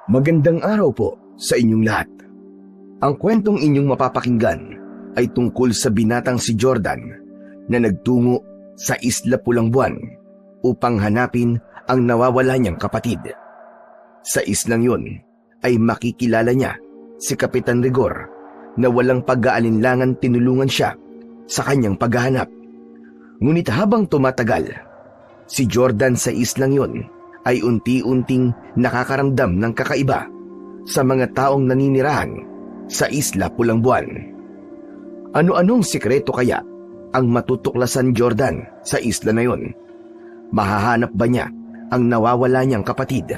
Magandang araw po sa inyong lahat. Ang kwentong inyong mapapakinggan ay tungkol sa binatang si Jordan na nagtungo sa Isla Pulang Buwan upang hanapin ang nawawala niyang kapatid. Sa islang yun ay makikilala niya si Kapitan Rigor na walang pag-aalinlangan tinulungan siya sa kanyang paghahanap. Ngunit habang tumatagal, si Jordan sa islang yun ay unti-unting nakakaramdam ng kakaiba sa mga taong naninirahan sa Isla Pulang Buwan. Ano-anong sikreto kaya ang matutuklasan Jordan sa isla na yun? Mahahanap ba niya ang nawawala niyang kapatid?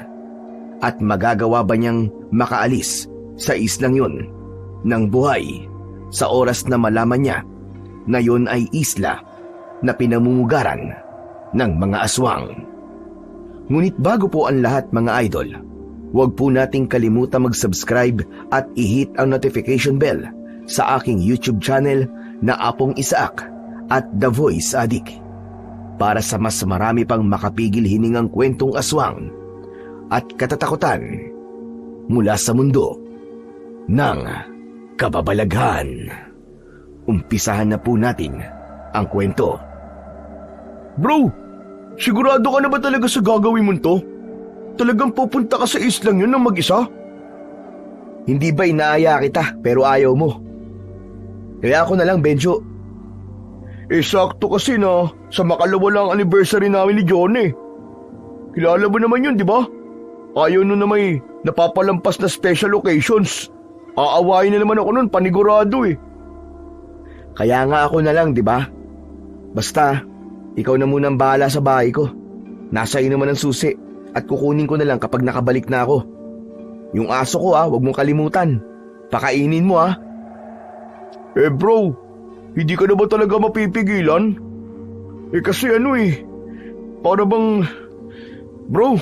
At magagawa ba niyang makaalis sa islang yun ng buhay sa oras na malaman niya na yun ay isla na pinamumugaran ng mga aswang? Ngunit bago po ang lahat mga idol, huwag po nating kalimutan mag-subscribe at i-hit ang notification bell sa aking YouTube channel na Apong Isaac at The Voice Addict para sa mas marami pang makapigil hiningang kwentong aswang at katatakutan mula sa mundo ng kababalaghan. Umpisahan na po natin ang kwento. Bro, sigurado ka na ba talaga sa gagawin mo to? Talagang pupunta ka sa islang yun ng mag-isa? Hindi ba inaaya kita pero ayaw mo? Kaya ako na lang, Benjo. Sakto kasi na sa makalawalang anniversary namin ni John eh. Kilala mo naman yun, di ba? Ayaw nun na may napapalampas na special occasions. Aawain na naman ako nun, panigurado eh. Kaya nga ako na lang, di ba? Basta, ikaw na munang bahala sa bahay ko. Nasa iyo naman ang susi at kukunin ko na lang kapag nakabalik na ako. Yung aso ko huwag mong kalimutan. Pakainin mo Bro, hindi ka na ba talaga mapipigilan? Kasi para bang... Bro,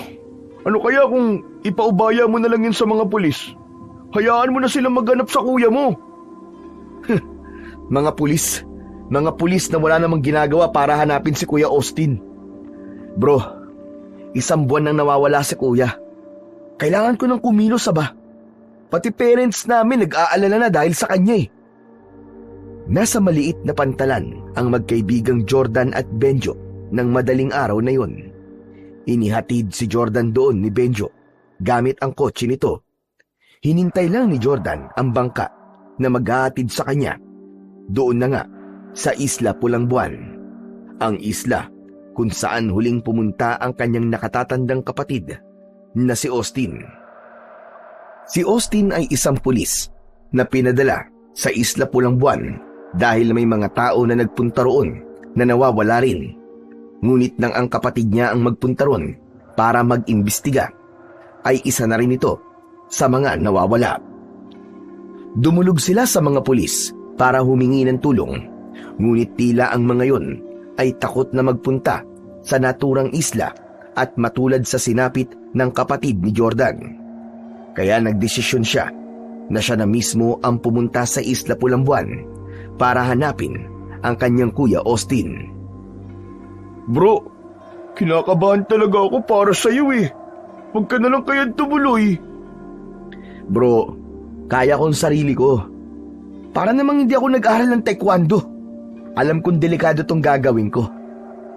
ano kaya kung ipaubaya mo na lang yun sa mga pulis? Hayaan mo na silang maghanap sa kuya mo. Mga pulis na wala namang ginagawa para hanapin si Kuya Austin. Bro, 1 buwan nang nawawala si Kuya. Kailangan ko ng kumilos ba? Pati parents namin nag-aalala na dahil sa kanya Nasa maliit na pantalan ang magkaibigang Jordan at Benjo ng madaling araw na yun. Inihatid si Jordan doon ni Benjo gamit ang kotse nito. Hinintay lang ni Jordan ang bangka na maghahatid sa kanya. Doon na nga sa Isla Pulang Buwan, ang isla kung saan huling pumunta ang kanyang nakatatandang kapatid na si Austin. Si Austin ay isang pulis na pinadala sa Isla Pulang Buwan dahil may mga tao na nagpunta roon na nawawala rin. Ngunit nang ang kapatid niya ang magpunta roon para mag-imbestiga, ay isa na rin ito sa mga nawawala. Dumulog sila sa mga pulis para humingi ng tulong, ngunit tila ang mga yon ay takot na magpunta sa naturang isla at matulad sa sinapit ng kapatid ni Jordan. Kaya nagdesisyon siya na siya na mismo ang pumunta sa Isla Pulang Buwan para hanapin ang kanyang kuya Austin. Bro, kinakabahan talaga ako para sa iyo Huwag ka na lang kaya tumuloy. Bro, kaya kong sarili ko. Para namang hindi ako nag-aral ng taekwondo. Alam kong delikado tong gagawin ko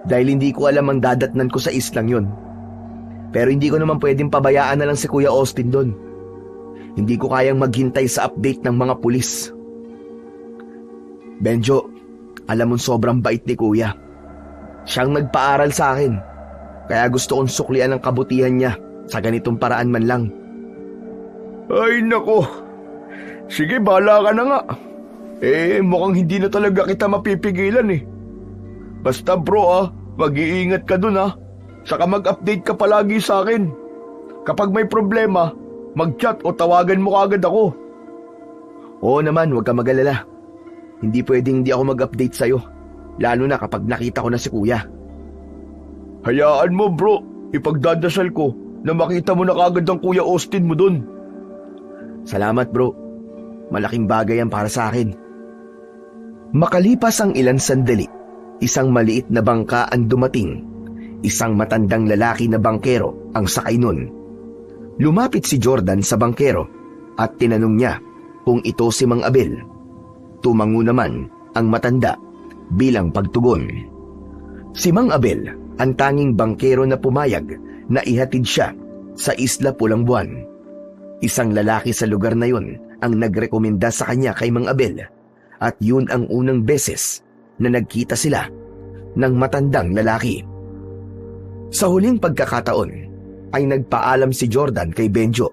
dahil hindi ko alam ang dadatnan ko sa islang yon. Pero hindi ko naman pwedeng pabayaan na lang si Kuya Austin doon. Hindi ko kayang maghintay sa update ng mga pulis. Benjo, alam mong sobrang bait ni Kuya. Siyang nagpaaral sa akin, kaya gusto kong suklian ang kabutihan niya sa ganitong paraan man lang. Ay nako, sige bahala ka na nga. Mukhang hindi na talaga kita mapipigilan Basta bro mag-iingat ka dun Saka mag-update ka palagi sa akin. Kapag may problema, mag-chat o tawagan mo kaagad ako. Oo naman, huwag ka mag-alala. Hindi pwedeng hindi ako mag-update sa'yo, lalo na kapag nakita ko na si Kuya. Hayaan mo bro, ipagdadasal ko na makita mo na kaagad ang Kuya Austin mo dun. Salamat bro, malaking bagay yan para sa akin. Makalipas ang ilang sandali, isang maliit na bangka ang dumating. Isang matandang lalaki na bangkero ang sakay nun. Lumapit si Jordan sa bangkero at tinanong niya kung ito si Mang Abel. Tumango naman ang matanda bilang pagtugon. Si Mang Abel ang tanging bangkero na pumayag na ihatid siya sa Isla Pulang Buwan. Isang lalaki sa lugar na yun ang nagrekomenda sa kanya kay Mang Abel at yun ang unang beses na nagkita sila ng matandang lalaki. Sa huling pagkakataon ay nagpaalam si Jordan kay Benjo.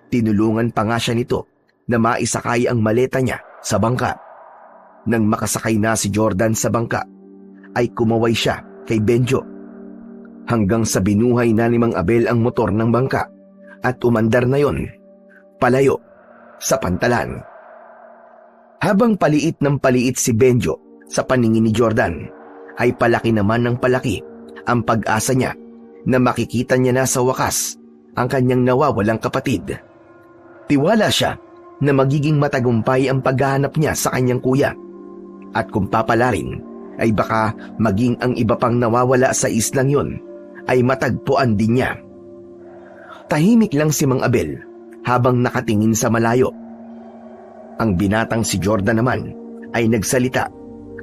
Tinulungan pa nga siya nito na maisakay ang maleta niya sa bangka. Nang makasakay na si Jordan sa bangka, ay kumaway siya kay Benjo. Hanggang sa binuhay na ni Mang Abel ang motor ng bangka at umandar na yon palayo sa pantalan. Habang paliit ng paliit si Benjo sa paningin ni Jordan, ay palaki naman ng palaki ang pag-asa niya na makikita niya na sa wakas ang kanyang nawawalang kapatid. Tiwala siya na magiging matagumpay ang paghahanap niya sa kanyang kuya. At kung papalarin, ay baka maging ang iba pang nawawala sa islang yon ay matagpuan din niya. Tahimik lang si Mang Abel habang nakatingin sa malayo. Ang binatang si Jordan naman ay nagsalita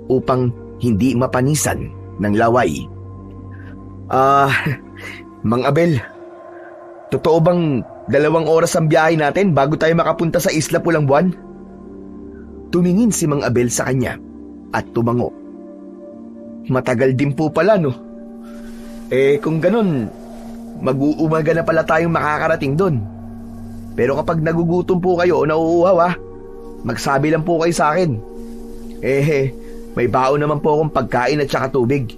upang hindi mapanisan ng laway. Mang Abel, totoo bang 2 oras ang biyahe natin bago tayo makapunta sa Isla Pulang Buwan? Tumingin si Mang Abel sa kanya at tumango. Matagal din po pala, no? Kung ganun, mag-uumaga na pala tayong makakarating doon. Pero kapag nagugutom po kayo o nauuhaw, magsabi lang po kayo sa akin. May baon naman po akong pagkain at saka tubig.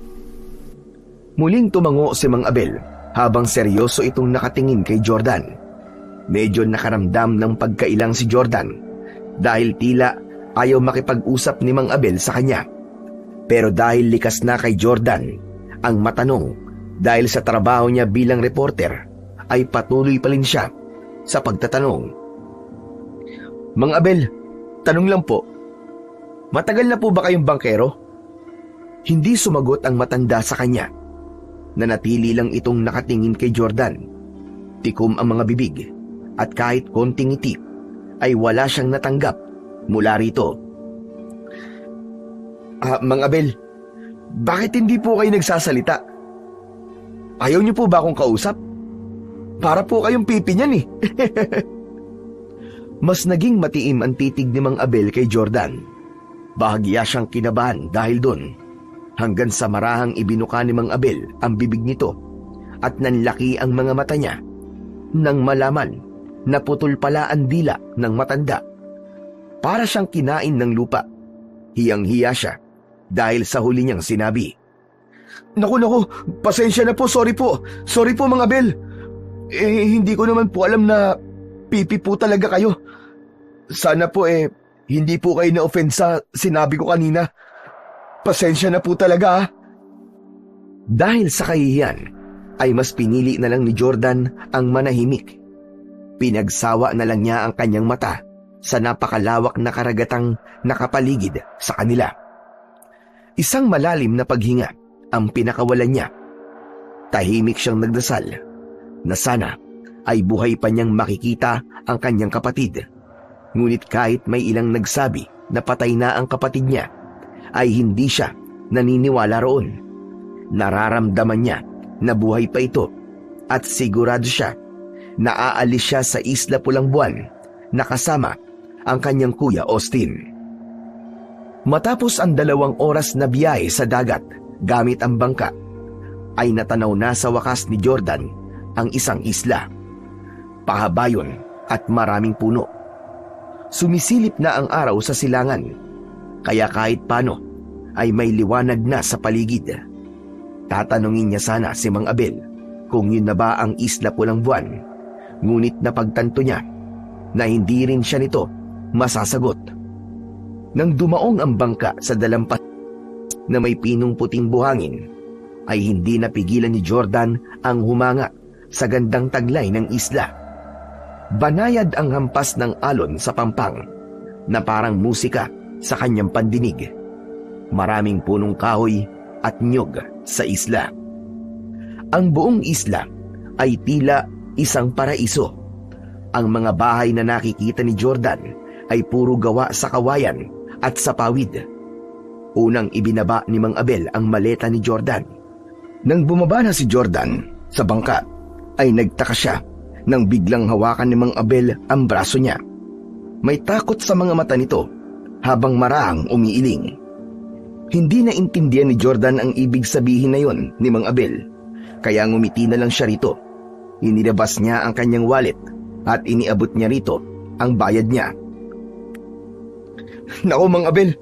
Muling tumango si Mang Abel habang seryoso itong nakatingin kay Jordan. Medyo nakaramdam ng pagkailang si Jordan dahil tila ayaw makipag-usap ni Mang Abel sa kanya. Pero dahil likas na kay Jordan ang matanong dahil sa trabaho niya bilang reporter, ay patuloy pa rin siya sa pagtatanong. Mang Abel, tanong lang po, matagal na po ba kayong bangkero? Hindi sumagot ang matanda sa kanya. Nanatili lang itong nakatingin kay Jordan. Tikom ang mga bibig at kahit konting ngiti ay wala siyang natanggap mula rito. Mang Abel, bakit hindi po kayo nagsasalita? Ayaw niyo po ba akong kausap? Para po kayong pipi niyan eh. Mas naging matiim ang titig ni Mang Abel kay Jordan. Bahagya siyang kinabahan dahil doon. Hanggang sa marahang ibinuka ni Mang Abel ang bibig nito at nanlaki ang mga mata niya nang malaman na putol pala ang dila ng matanda. Para siyang kinain ng lupa. Hiyang-hiya siya dahil sa huli niyang sinabi. Naku, pasensya na po, sorry po Mang Abel. Hindi ko naman po alam na pipi po talaga kayo. Sana po hindi po kayo na-offend sa sinabi ko kanina. Pasensya na po talaga. Dahil sa kahihiyan, ay mas pinili na lang ni Jordan ang manahimik. Pinagsawa na lang niya ang kanyang mata sa napakalawak na karagatang nakapaligid sa kanila. Isang malalim na paghinga ang pinakawalan niya. Tahimik siyang nagdasal na sana ay buhay pa niyang makikita ang kanyang kapatid. Ngunit kahit may ilang nagsabi na patay na ang kapatid niya, ay hindi siya naniniwala roon. Nararamdaman niya na buhay pa ito at sigurado siya na aalis siya sa Isla Pulang Buwan na kasama ang kanyang kuya Austin. Matapos ang 2 oras na biyahe sa dagat gamit ang bangka, ay natanaw na sa wakas ni Jordan ang isang isla. Pahabayon at maraming puno. Sumisilip na ang araw sa silangan, kaya kahit paano ay may liwanag na sa paligid. Tatanungin niya sana si Mang Abel kung yun na ba ang Isla Pulang Buwan, ngunit napagtanto niya na hindi rin siya nito masasagot. Nang dumaong ang bangka sa dalampas na may pinong puting buhangin, ay hindi napigilan ni Jordan ang humanga sa gandang taglay ng isla. Banayad ang hampas ng alon sa pampang na parang musika sa kanyang pandinig. Maraming punong kahoy at nyog sa isla. Ang buong isla ay tila isang paraiso. Ang mga bahay na nakikita ni Jordan ay puro gawa sa kawayan at sa pawid. Unang ibinaba ni Mang Abel ang maleta ni Jordan. Nang bumaba na si Jordan sa bangka, ay nagtaka siya nang biglang hawakan ni Mang Abel ang braso niya. May takot sa mga mata nito habang maraang umiiling. Hindi naintindihan ni Jordan ang ibig sabihin na yon ni Mang Abel, kaya ngumiti na lang siya rito. Inilabas niya ang kanyang wallet at iniabot niya rito ang bayad niya. Naku Mang Abel,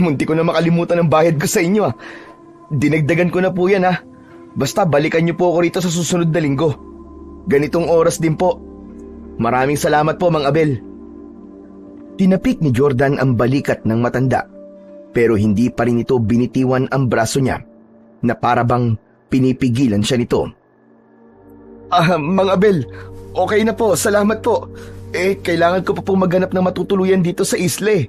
munti ko na makalimutan ang bayad ko sa inyo. Dinagdagan ko na po yan. Basta balikan niyo po ako rito sa susunod na linggo. Ganitong oras din po. Maraming salamat po Mang Abel. Tinapik ni Jordan ang balikat ng matanda, pero hindi pa rin ito binitiwan ang braso niya na para bang pinipigilan siya nito. Mang Abel, okay na po, salamat po. Kailangan ko pa pong maghanap ng matutuluyan dito sa isla.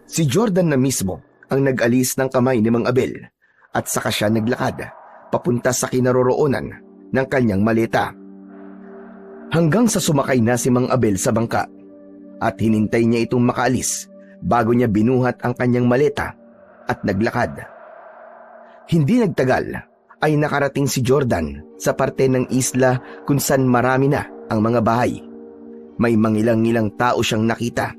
Si Jordan na mismo ang nag-alis ng kamay ni Mang Abel at saka siya naglakad papunta sa kinaroroonan ng kanyang maleta. Hanggang sa sumakay na si Mang Abel sa bangka at hinintay niya itong makaalis bago niya binuhat ang kanyang maleta at naglakad. Hindi nagtagal ay nakarating si Jordan sa parte ng isla kung saan marami na ang mga bahay. May mangilang-ngilang tao siyang nakita.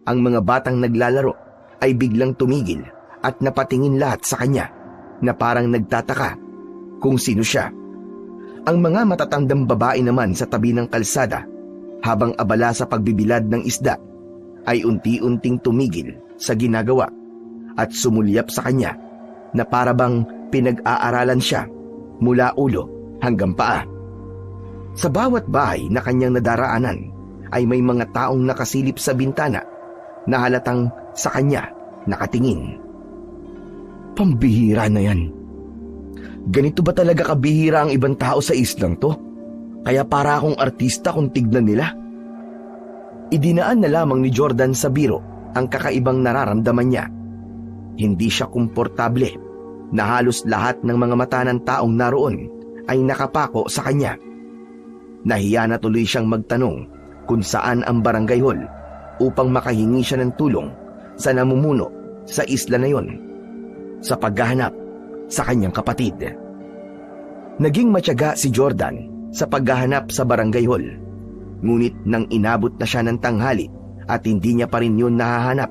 Ang mga batang naglalaro ay biglang tumigil at napatingin lahat sa kanya na parang nagtataka kung sino siya. Ang mga matatandang babae naman sa tabi ng kalsada habang abala sa pagbibilad ng isda ay unti-unting tumigil sa ginagawa at sumulyap sa kanya na para bang pinag-aaralan siya mula ulo hanggang paa. Sa bawat bahay na kanyang nadaraanan ay may mga taong nakasilip sa bintana na halatang sa kanya nakatingin. Pambihira na yan. Ganito ba talaga kabihira ang ibang tao sa islang to? Kaya para akong artista kung tignan nila. Idinaan na lamang ni Jordan sa biro ang kakaibang nararamdaman niya. Hindi siya komportable na halos lahat ng mga mata ng taong naroon ay nakapako sa kanya. Nahiya na tuloy siyang magtanong kung saan ang barangay hall upang makahingi siya ng tulong sa namumuno sa isla na yon sa paghahanap sa kanyang kapatid. Naging matyaga si Jordan sa paghahanap sa barangay hall, ngunit nang inabot na siya ng tanghali at hindi niya pa rin yun nahahanap,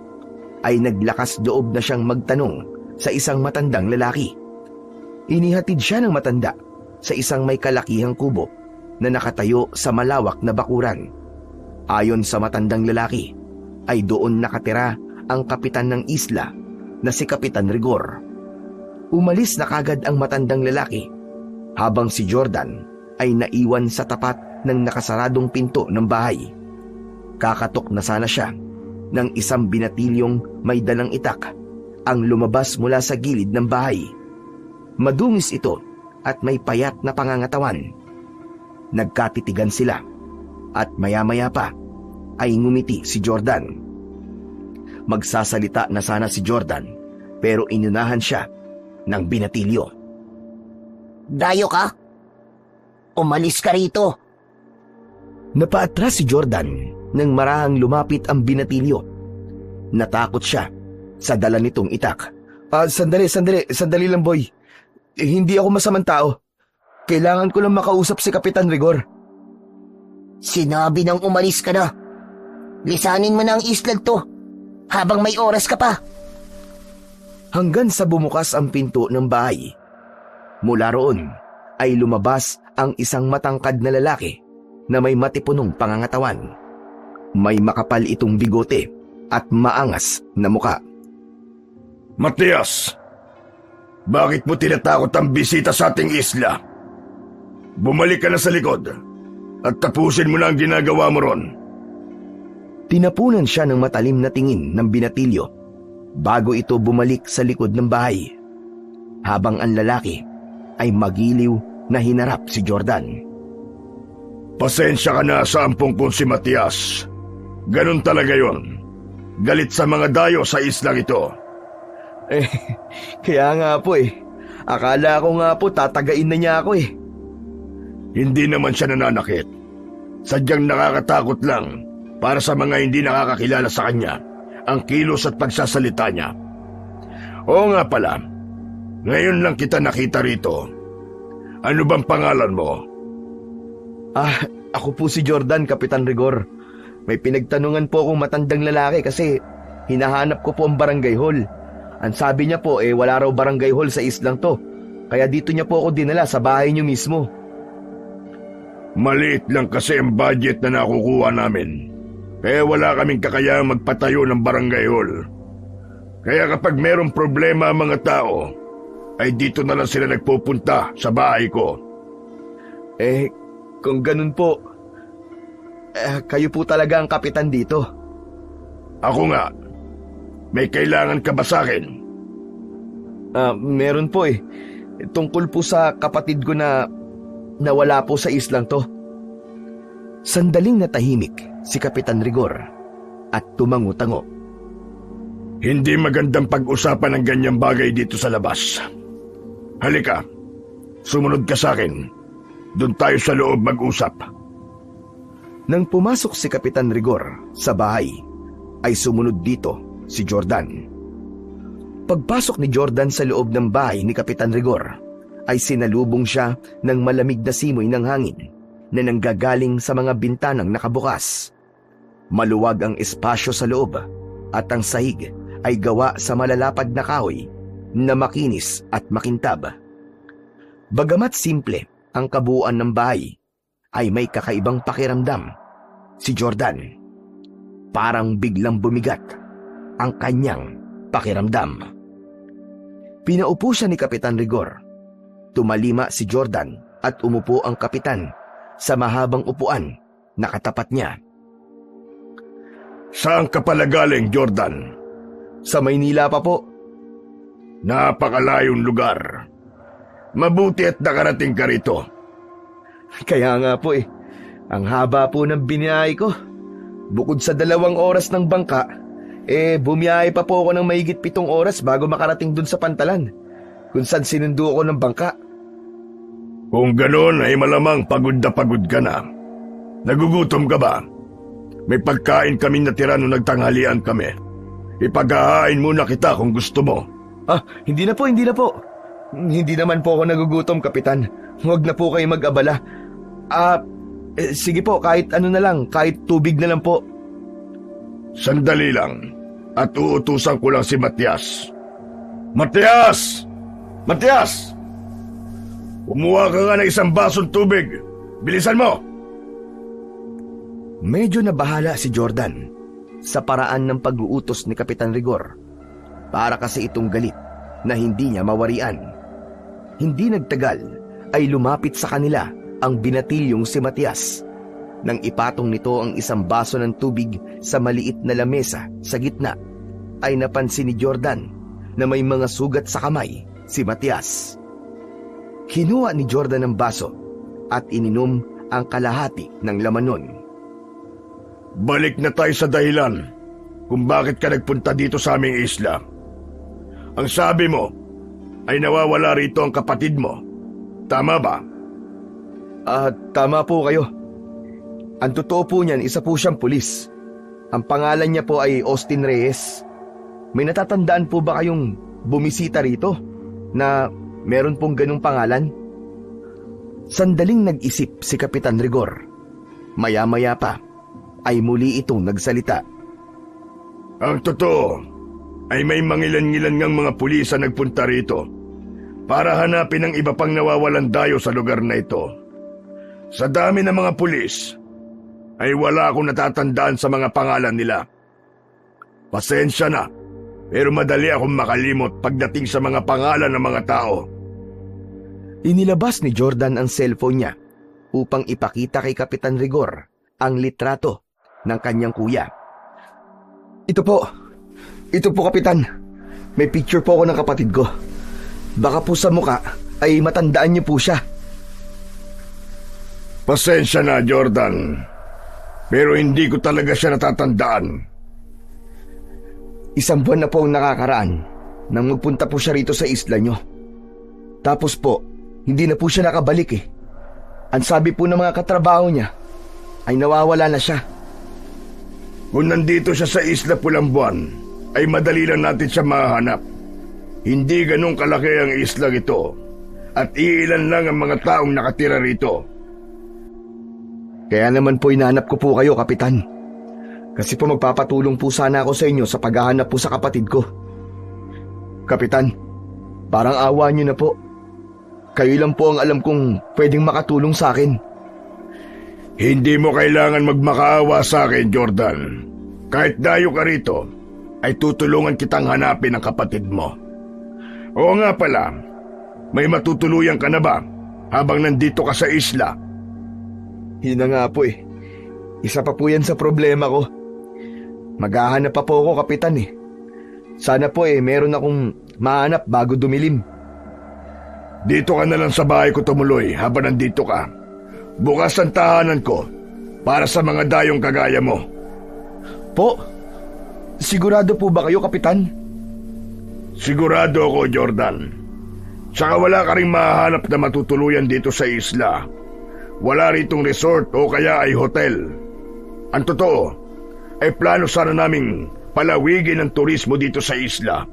ay naglakas loob na siyang magtanong sa isang matandang lalaki. Inihatid siya ng matanda sa isang may kalakihang kubo na nakatayo sa malawak na bakuran. Ayon sa matandang lalaki, ay doon nakatira ang kapitan ng isla na si Kapitan Rigor. Umalis na kagad ang matandang lalaki habang si Jordan ay naiwan sa tapat ng nakasaradong pinto ng bahay. Kakatok na sana siya ng isang binatilyong may dalang itak ang lumabas mula sa gilid ng bahay. Madungis ito at may payat na pangangatawan. Nagkatitigan sila at maya-maya pa ay ngumiti si Jordan. Magsasalita na sana si Jordan pero inunahan siya ng binatilyo. Dayo ka? Umalis ka rito. Napaatras si Jordan nang marahang lumapit ang binatilyo. Natakot siya sa dala nitong itak. Sandali lang boy. Hindi ako masamang tao. Kailangan ko lang makausap si Kapitan Rigor. Sinabi nang umalis ka na. Lisanin mo na ang islag to habang may oras ka pa. Hanggang sa bumukas ang pinto ng bahay. Mula roon ay lumabas ang isang matangkad na lalaki na may matipunong pangangatawan. May makapal itong bigote at maangas na muka. Matias, bakit mo tinatakot ang bisita sa ating isla? Bumalik ka na sa likod at tapusin mo na ang ginagawa mo ron. Tinapunan siya ng matalim na tingin ng binatilyo bago ito bumalik sa likod ng bahay, habang ang lalaki ay magiliw na hinarap si Jordan. Pasensya ka na sa ampong kong si Matias. Ganun talaga yon. Galit sa mga dayo sa islang ito. Kaya nga po Akala ko nga po tatagain na niya ako Hindi naman siya nananakit. Sadyang nakakatakot lang para sa mga hindi nakakakilala sa kanya ang kilos at pagsasalita niya. Oo nga pala, ngayon lang kita nakita rito. Ano bang pangalan mo? Ako po si Jordan, Kapitan Rigor. May pinagtanungan po akong matandang lalaki kasi hinahanap ko po ang barangay hall. Ang sabi niya po wala raw barangay hall sa islang to. Kaya dito niya po ako dinala sa bahay niyo mismo. Maliit lang kasi ang budget na nakukuha namin. Kaya wala kaming kakayahang magpatayo ng barangay hall. Kaya kapag merong problema ang mga tao, ay dito na lang sila nagpupunta sa bahay ko. Kung ganun po, kayo po talaga ang kapitan dito. Ako nga. May kailangan ka ba sa akin? Meron po Tungkol po sa kapatid ko na nawala po sa islang to. Sandaling natahimik si Kapitan Rigor at tumango-tango. Hindi magandang pag-usapan ng ganyang bagay dito sa labas. Halika, sumunod ka sa akin. Doon tayo sa loob mag-usap. Nang pumasok si Kapitan Rigor sa bahay, ay sumunod dito si Jordan. Pagpasok ni Jordan sa loob ng bahay ni Kapitan Rigor, ay sinalubong siya ng malamig na simoy ng hangin na nanggagaling sa mga bintanang nakabukas. Maluwag ang espasyo sa loob at ang sahig ay gawa sa malalapad na kahoy na makinis at makintab. Bagamat simple ang kabuuan ng bahay, ay may kakaibang pakiramdam si Jordan. Parang biglang bumigat ang kanyang pakiramdam. Pinaupo siya ni Kapitan Rigor. Tumalima si Jordan at umupo ang kapitan sa mahabang upuan na katapat niya. Saan ka pala galing, Jordan? Sa Maynila pa po. Napakalayong lugar. Mabuti at nakarating ka rito. Kaya nga po ang haba po ng biniyahe ko. Bukod sa 2 oras ng bangka, bumiyahe pa po ako ng mahigit 7 oras bago makarating dun sa Pantalan, kung saan sinundo ako ng bangka. Kung ganoon ay malamang pagod ka na. Nagugutom ka ba? May pagkain kaming natira nung nagtanghalian kami. Ipaghahain muna kita kung gusto mo. Hindi na po. Hindi naman po ako nagugutom, Kapitan. Huwag na po kayo mag-abala. Sige po, kahit ano na lang, kahit tubig na lang po. Sandali lang, at uutusan ko lang si Matias. Matias! Matias! Kumuha ka nga ng 1 basong tubig. Bilisan mo! Medyo nabahala si Jordan sa paraan ng pag-uutos ni Kapitan Rigor. Para kasi itong galit na hindi niya mawarian. Hindi nagtagal ay lumapit sa kanila ang binatilyong si Matias. Nang ipatong nito ang 1 baso ng tubig sa maliit na lamesa sa gitna, ay napansin ni Jordan na may mga sugat sa kamay si Matias. Kinuha ni Jordan ang baso at ininom ang kalahati ng laman nun. Balik na tayo sa dahilan kung bakit ka nagpunta dito sa aming isla. Ang sabi mo ay nawawala rito ang kapatid mo. Tama ba? Tama po kayo. Ang totoo po niyan, isa po siyang pulis. Ang pangalan niya po ay Austin Reyes. May natatandaan po ba kayong bumisita rito na meron pong ganung pangalan? Sandaling nag-isip si Kapitan Rigor. Maya-maya pa ay muli itong nagsalita. Ang totoo ay may mangilan-ngilan ngang mga pulis na nagpunta rito para hanapin ang iba pang nawawalan dayo sa lugar na ito. Sa dami ng mga pulis, ay wala akong natatandaan sa mga pangalan nila. Pasensya na, pero madali akong makalimot pagdating sa mga pangalan ng mga tao. Inilabas ni Jordan ang cellphone niya upang ipakita kay Kapitan Rigor ang litrato ng kanyang kuya. Ito po, Kapitan. May picture po ako ng kapatid ko. Baka po sa muka ay matandaan niyo po siya. Pasensya na, Jordan. Pero hindi ko talaga siya natatandaan. 1 buwan na po ang nakakaraan nang magpunta po siya rito sa isla nyo. Tapos po, hindi na po siya nakabalik. Ang sabi po ng mga katrabaho niya ay nawawala na siya. Kung nandito siya sa Isla Pulang Buwan, ay madali lang natin siya mahanap. Hindi ganun kalaki ang isla ito at iilan lang ang mga taong nakatira rito. Kaya naman po inahanap ko po kayo, Kapitan. Kasi po magpapatulong po sana ako sa inyo sa paghahanap po sa kapatid ko. Kapitan, parang awa niyo na po. Kayo lang po ang alam kong pwedeng makatulong sa akin. Hindi mo kailangan magmakaawa sa akin, Jordan. Kahit dayo ka rito, ay tutulungan kitang hanapin ang kapatid mo. Oo nga pala, may matutuluyan ka na ba habang nandito ka sa isla? Yun na nga po eh. Isa pa po yan sa problema ko. Maghahanap pa po ako, Kapitan eh. Sana po meron akong mahanap bago dumilim. Dito ka na lang sa bahay ko tumuloy habang nandito ka. Bukas ang tahanan ko para sa mga dayong kagaya mo. Po? Sigurado po ba kayo, Kapitan? Sigurado ako, Jordan. Saka wala ka rin mahanap na matutuluyan dito sa isla. Wala ritong resort o kaya ay hotel. Ang totoo, ay plano sana naming palawigin ang turismo dito sa isla.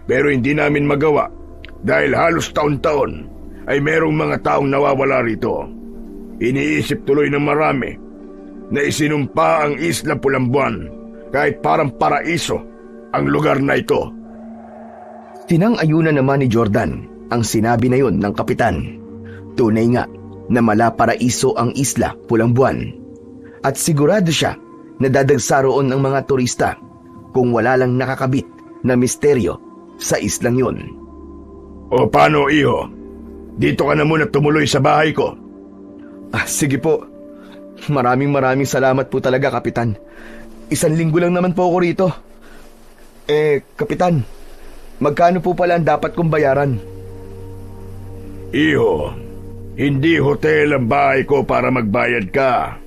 Pero hindi namin magawa dahil halos taon-taon ay merong mga taong nawawala rito. Iniisip tuloy ng marami na isinumpa ang Isla Pulang Buwan kahit parang paraiso ang lugar na ito. Tinang-ayunan naman ni Jordan ang sinabi na yon ng Kapitan. Tunay nga na malaparaiso ang Isla Pulang Buwan. At sigurado siya na dadagsa roon ang mga turista kung wala lang nakakabit na misteryo sa islang yon. O paano, iho? Dito ka na muna tumuloy sa bahay ko. Sige po. Maraming salamat po talaga, Kapitan. 1 linggo lang naman po ako rito. Kapitan, magkano po pala ang dapat kong bayaran? Iho, hindi hotel ang bahay ko para magbayad ka.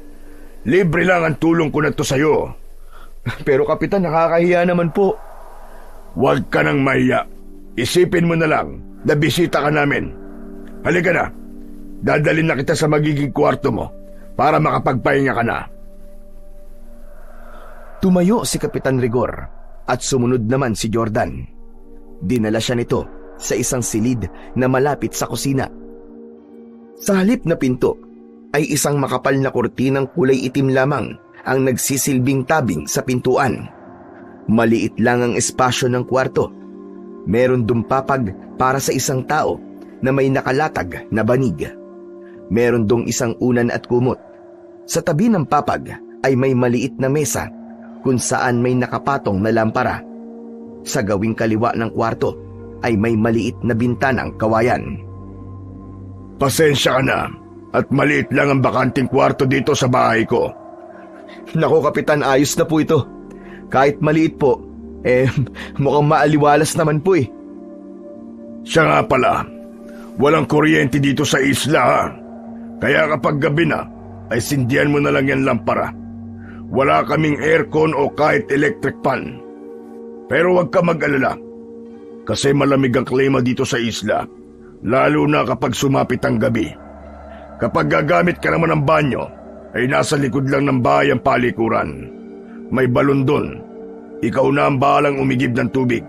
Libre lang ang tulong ko na to sa'yo. Pero Kapitan, nakakahiya naman po. Huwag ka nang mahiya. Isipin mo na lang na bisita ka namin. Halika na. Dadalhin na kita sa magiging kwarto mo para makapagpahinga ka na. Tumayo si Kapitan Rigor at sumunod naman si Jordan. Dinala siya nito sa isang silid na malapit sa kusina. Sa halip na pinto ay isang makapal na kurtinang kulay itim lamang ang nagsisilbing tabing sa pintuan. Maliit lang ang espasyo ng kwarto. Meron dumpapag para sa isang tao na may nakalatag na banig. Meron dong isang unan at kumot. Sa tabi ng papag ay may maliit na mesa kung saan may nakapatong na lampara. Sa gawing kaliwa ng kwarto ay may maliit na bintanang kawayan. Pasensya ka na at maliit lang ang bakanting kwarto dito sa bahay ko. Nako Kapitan, ayos na po ito. Kahit maliit po, mukhang maaliwalas naman po eh. Siya nga pala, walang kuryente dito sa isla ha. Kaya kapag gabi na, ay sindihan mo na lang yan lampara. Wala kaming aircon o kahit electric fan. Pero huwag ka mag-alala, kasi malamig ang klima dito sa isla, lalo na kapag sumapit ang gabi. Kapag gagamit ka naman ng banyo, ay nasa likod lang ng bahay ang palikuran. May balon doon. Ikaw na ang bahalang umigib ng tubig.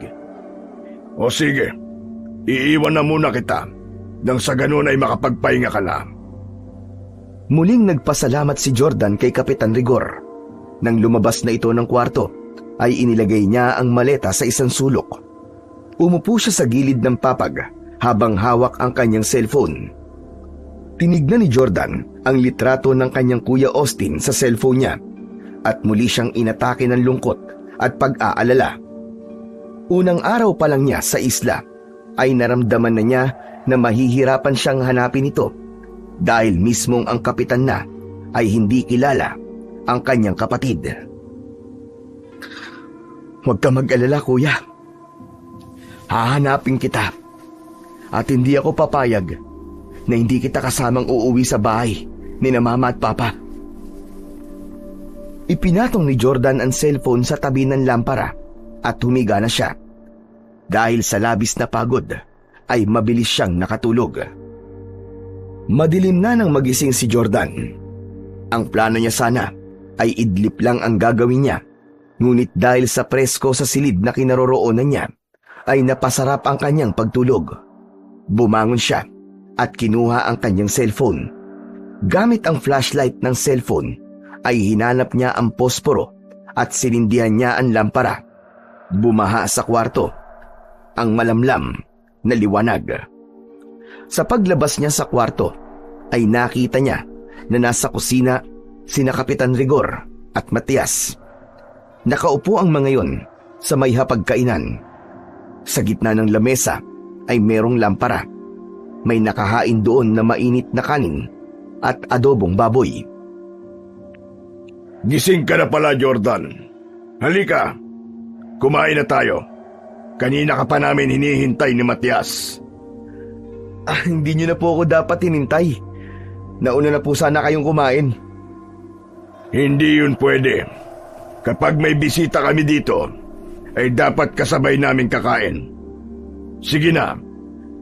O sige, iiwan na muna kita, nang sa ganun ay makapagpahinga ka na. Muling nagpasalamat si Jordan kay Kapitan Rigor. Nang lumabas na ito ng kwarto, ay inilagay niya ang maleta sa isang sulok. Umupo siya sa gilid ng papag habang hawak ang kanyang cellphone. Tinignan ni Jordan ang litrato ng kanyang kuya Austin sa cellphone niya at muli siyang inatake ng lungkot at pag-aalala. Unang araw pa lang niya sa isla ay naramdaman na niya na mahihirapan siyang hanapin ito dahil mismong ang kapitan na ay hindi kilala ang kanyang kapatid. Huwag ka mag-alala, kuya. Hahanapin kita at hindi ako papayag na hindi kita kasamang uuwi sa bahay ni na mama at papa. Ipinatong ni Jordan ang cellphone sa tabi ng lampara at humiga na siya. Dahil sa labis na pagod ay mabilis siyang nakatulog. Madilim na nang magising si Jordan. Ang plano niya sana ay idlip lang ang gagawin niya. Ngunit dahil sa presko sa silid na kinaroroonan niya, ay napasarap ang kanyang pagtulog. Bumangon siya at kinuha ang kanyang cellphone. Gamit ang flashlight ng cellphone, ay hinanap niya ang posporo at sinindihan niya ang lampara. Bumaha sa kwarto ang malamlam na liwanag. Sa paglabas niya sa kwarto, ay nakita niya na nasa kusina sina Kapitan Rigor at Matias. Nakaupo ang mga yon sa may hapagkainan. Sa gitna ng lamesa ay merong lampara. May nakahain doon na mainit na kanin at adobong baboy. Gising ka na pala, Jordan. Halika, kumain na tayo. Kanina ka pa namin hinihintay ni Matias. Hindi niyo na po ako dapat hinintay. Nauna na po sana kayong kumain. Hindi yun pwede. Kapag may bisita kami dito, ay dapat kasabay namin kakain. Sige na,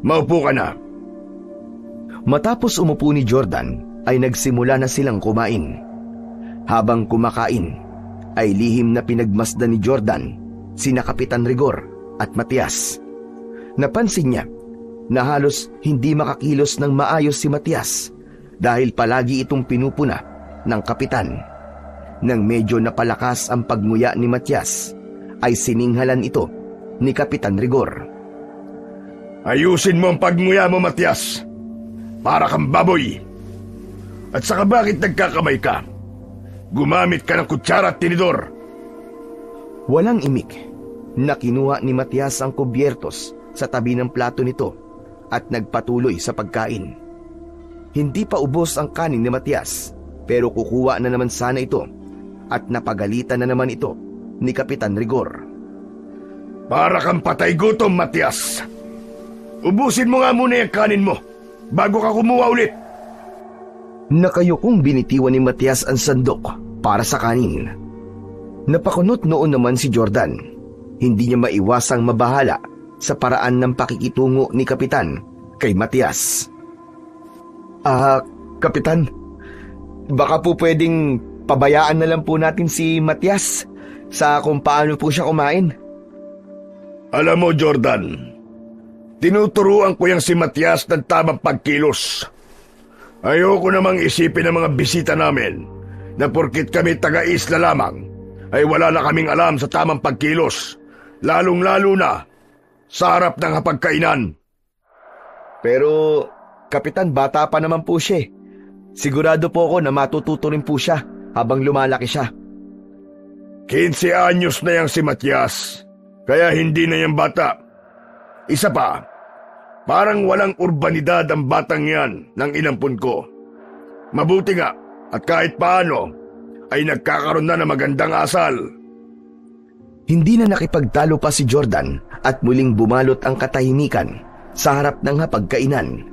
maupo ka na. Matapos umupo ni Jordan, ay nagsimula na silang kumain. Habang kumakain, ay lihim na pinagmasdan ni Jordan sina Kapitan Rigor at Matias. Napansin niya na halos hindi makakilos ng maayos si Matias dahil palagi itong pinupuna ng kapitan. Nang medyo napalakas ang pagmuya ni Matias, ay sininghalan ito ni Kapitan Rigor. Ayusin mo ang pagmuya mo, Matias. Para kang baboy. At saka bakit nagkakamay ka? Gumamit ka ng kutsara at tinidor. Walang imik na kinuha ni Matias ang kubyertos sa tabi ng plato nito at nagpatuloy sa pagkain. Hindi pa ubos ang kanin ni Matias, pero kukuha na naman sana ito at napagalitan na naman ito ni Kapitan Rigor. Para kang patay gutom, Matias. Ubusin mo nga muna yung kanin mo bago ka kumuha ulit. Nakayukong binitiwan ni Matias ang sandok para sa kanin. Napakunot noon naman si Jordan. Hindi niya maiwasang mabahala sa paraan ng pakikitungo ni Kapitan kay Matias. Kapitan, baka po pwedeng pabayaan na lang po natin si Matias sa kung paano po siya kumain. Alam mo, Jordan, tinuturuan ko yang si Matias ng tamang pagkilos. Ayoko namang isipin ng mga bisita namin na porkit kami taga-isla lamang ay wala na kaming alam sa tamang pagkilos, lalong-lalo na sa harap ng hapagkainan. Pero, Kapitan, bata pa naman po siya. Sigurado po ako na matututo rin po siya habang lumalaki siya. 15 anyos na yang si Matias, kaya hindi na yang bata. Isa pa, parang walang urbanidad ang batang yan ng inampun ko. Mabuti nga at kahit paano ay nagkakaroon na ng magandang asal. Hindi na nakipagtalo pa si Jordan at muling bumalot ang katahimikan sa harap ng hapagkainan.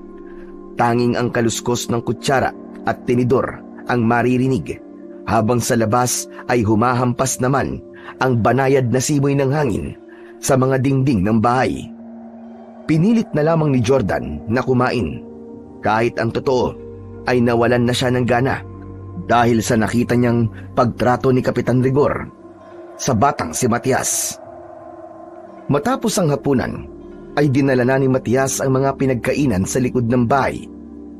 Tanging ang kaluskos ng kutsara at tinidor ang maririnig, habang sa labas ay humahampas naman ang banayad na simoy ng hangin sa mga dingding ng bahay. Pinilit na lamang ni Jordan na kumain, kahit ang totoo ay nawalan na siya ng gana dahil sa nakita niyang pagtrato ni Kapitan Rigor sa batang si Matias. Matapos ang hapunan, ay dinala na ni Matias ang mga pinagkainan sa likod ng bahay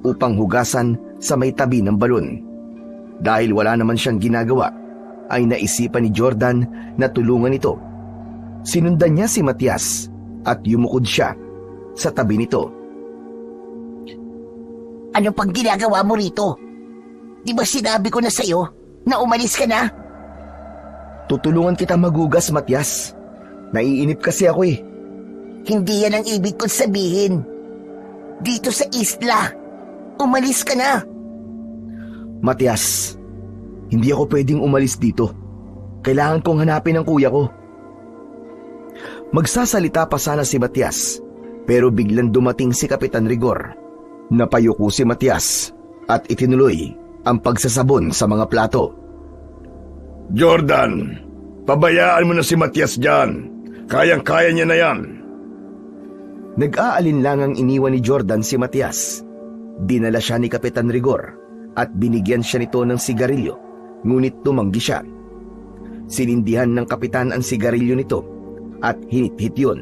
upang hugasan sa may tabi ng balon. Dahil wala naman siyang ginagawa, ay naisipan ni Jordan na tulungan ito. Sinundan niya si Matias at yumukod siya sa tabi nito. Ano pang ginagawa mo rito? Di ba sinabi ko na sa'yo na umalis ka na? Tutulungan kita magugas, Matias. Naiinip kasi ako eh. Hindi yan ang ibig kong sabihin. Dito sa isla, umalis ka na. Matias, hindi ako pwedeng umalis dito. Kailangan kong hanapin ang kuya ko. Magsasalita pa sana si Matias, pero biglang dumating si Kapitan Rigor. Napayuko si Matias at itinuloy ang pagsasabon sa mga plato. Jordan, pabayaan mo na si Matias dyan. Kayang-kaya niya na yan. Nag-aalinlangang iniwan ni Jordan si Matias. Dinala siya ni Kapitan Rigor at binigyan siya nito ng sigarilyo, ngunit tumanggi siya. Sinindihan ng kapitan ang sigarilyo nito at hinit-hit yun.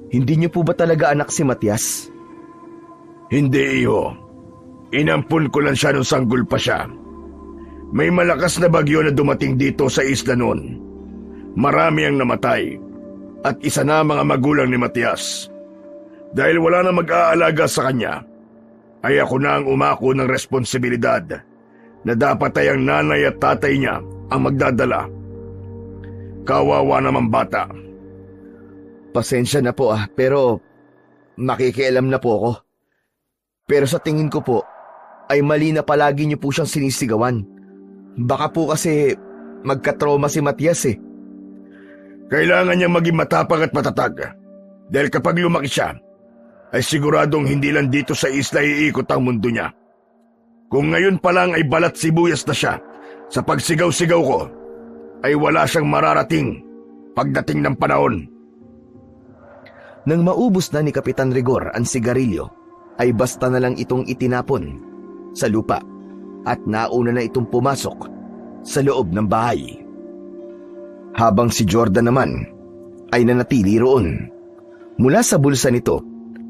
Hindi niyo po ba talaga anak si Matias? Hindi, iho. Inampun ko lang siya nung sanggol pa siya. May malakas na bagyo na dumating dito sa isla noon. Marami ang namatay at isa na mga magulang ni Matias. Dahil wala na mag-aalaga sa kanya, ay ako na ang umako ng responsibilidad na dapat ay ang nanay at tatay niya ang magdadala. Kawawa naman bata. Pasensya na po pero makikialam na po ako. Pero sa tingin ko po, ay mali na palagi niyo po siyang sinisigawan. Baka po kasi magka-trauma si Matias eh. Kailangan niyang maging matapang at matatag. Dahil kapag lumaki siya, ay siguradong hindi lang dito sa isla iikot ang mundo niya. Kung ngayon pa lang ay balat sibuyas na siya, sa pagsigaw-sigaw ko, ay wala siyang mararating pagdating ng panahon. Nang maubos na ni Kapitan Rigor ang sigarilyo, ay basta na lang itong itinapon sa lupa at nauna na itong pumasok sa loob ng bahay. Habang si Jordan naman ay nanatili roon. Mula sa bulsa nito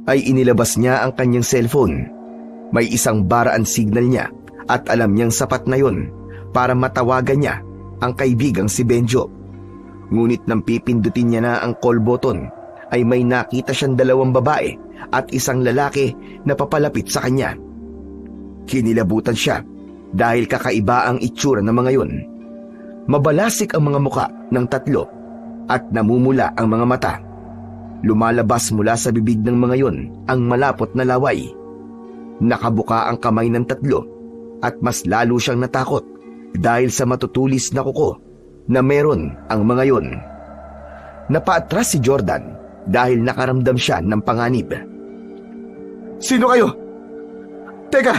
ay inilabas niya ang kanyang cellphone. May isang baraan signal niya at alam niyang sapat na yon para matawagan niya ang kaibigang si Benjo. Ngunit nang pipindutin niya na ang call button ay may nakita siyang 2 babae at isang lalaki na papalapit sa kanya. Kinilabutan siya dahil kakaiba ang itsura ng mga yun. Mabalasik ang mga muka ng tatlo at namumula ang mga mata. Lumalabas mula sa bibig ng mga yun ang malapot na laway. Nakabuka ang kamay ng tatlo at mas lalo siyang natakot dahil sa matutulis na kuko na meron ang mga yun. Napaatras si Jordan dahil nakaramdam siya ng panganib. Sino kayo? Teka,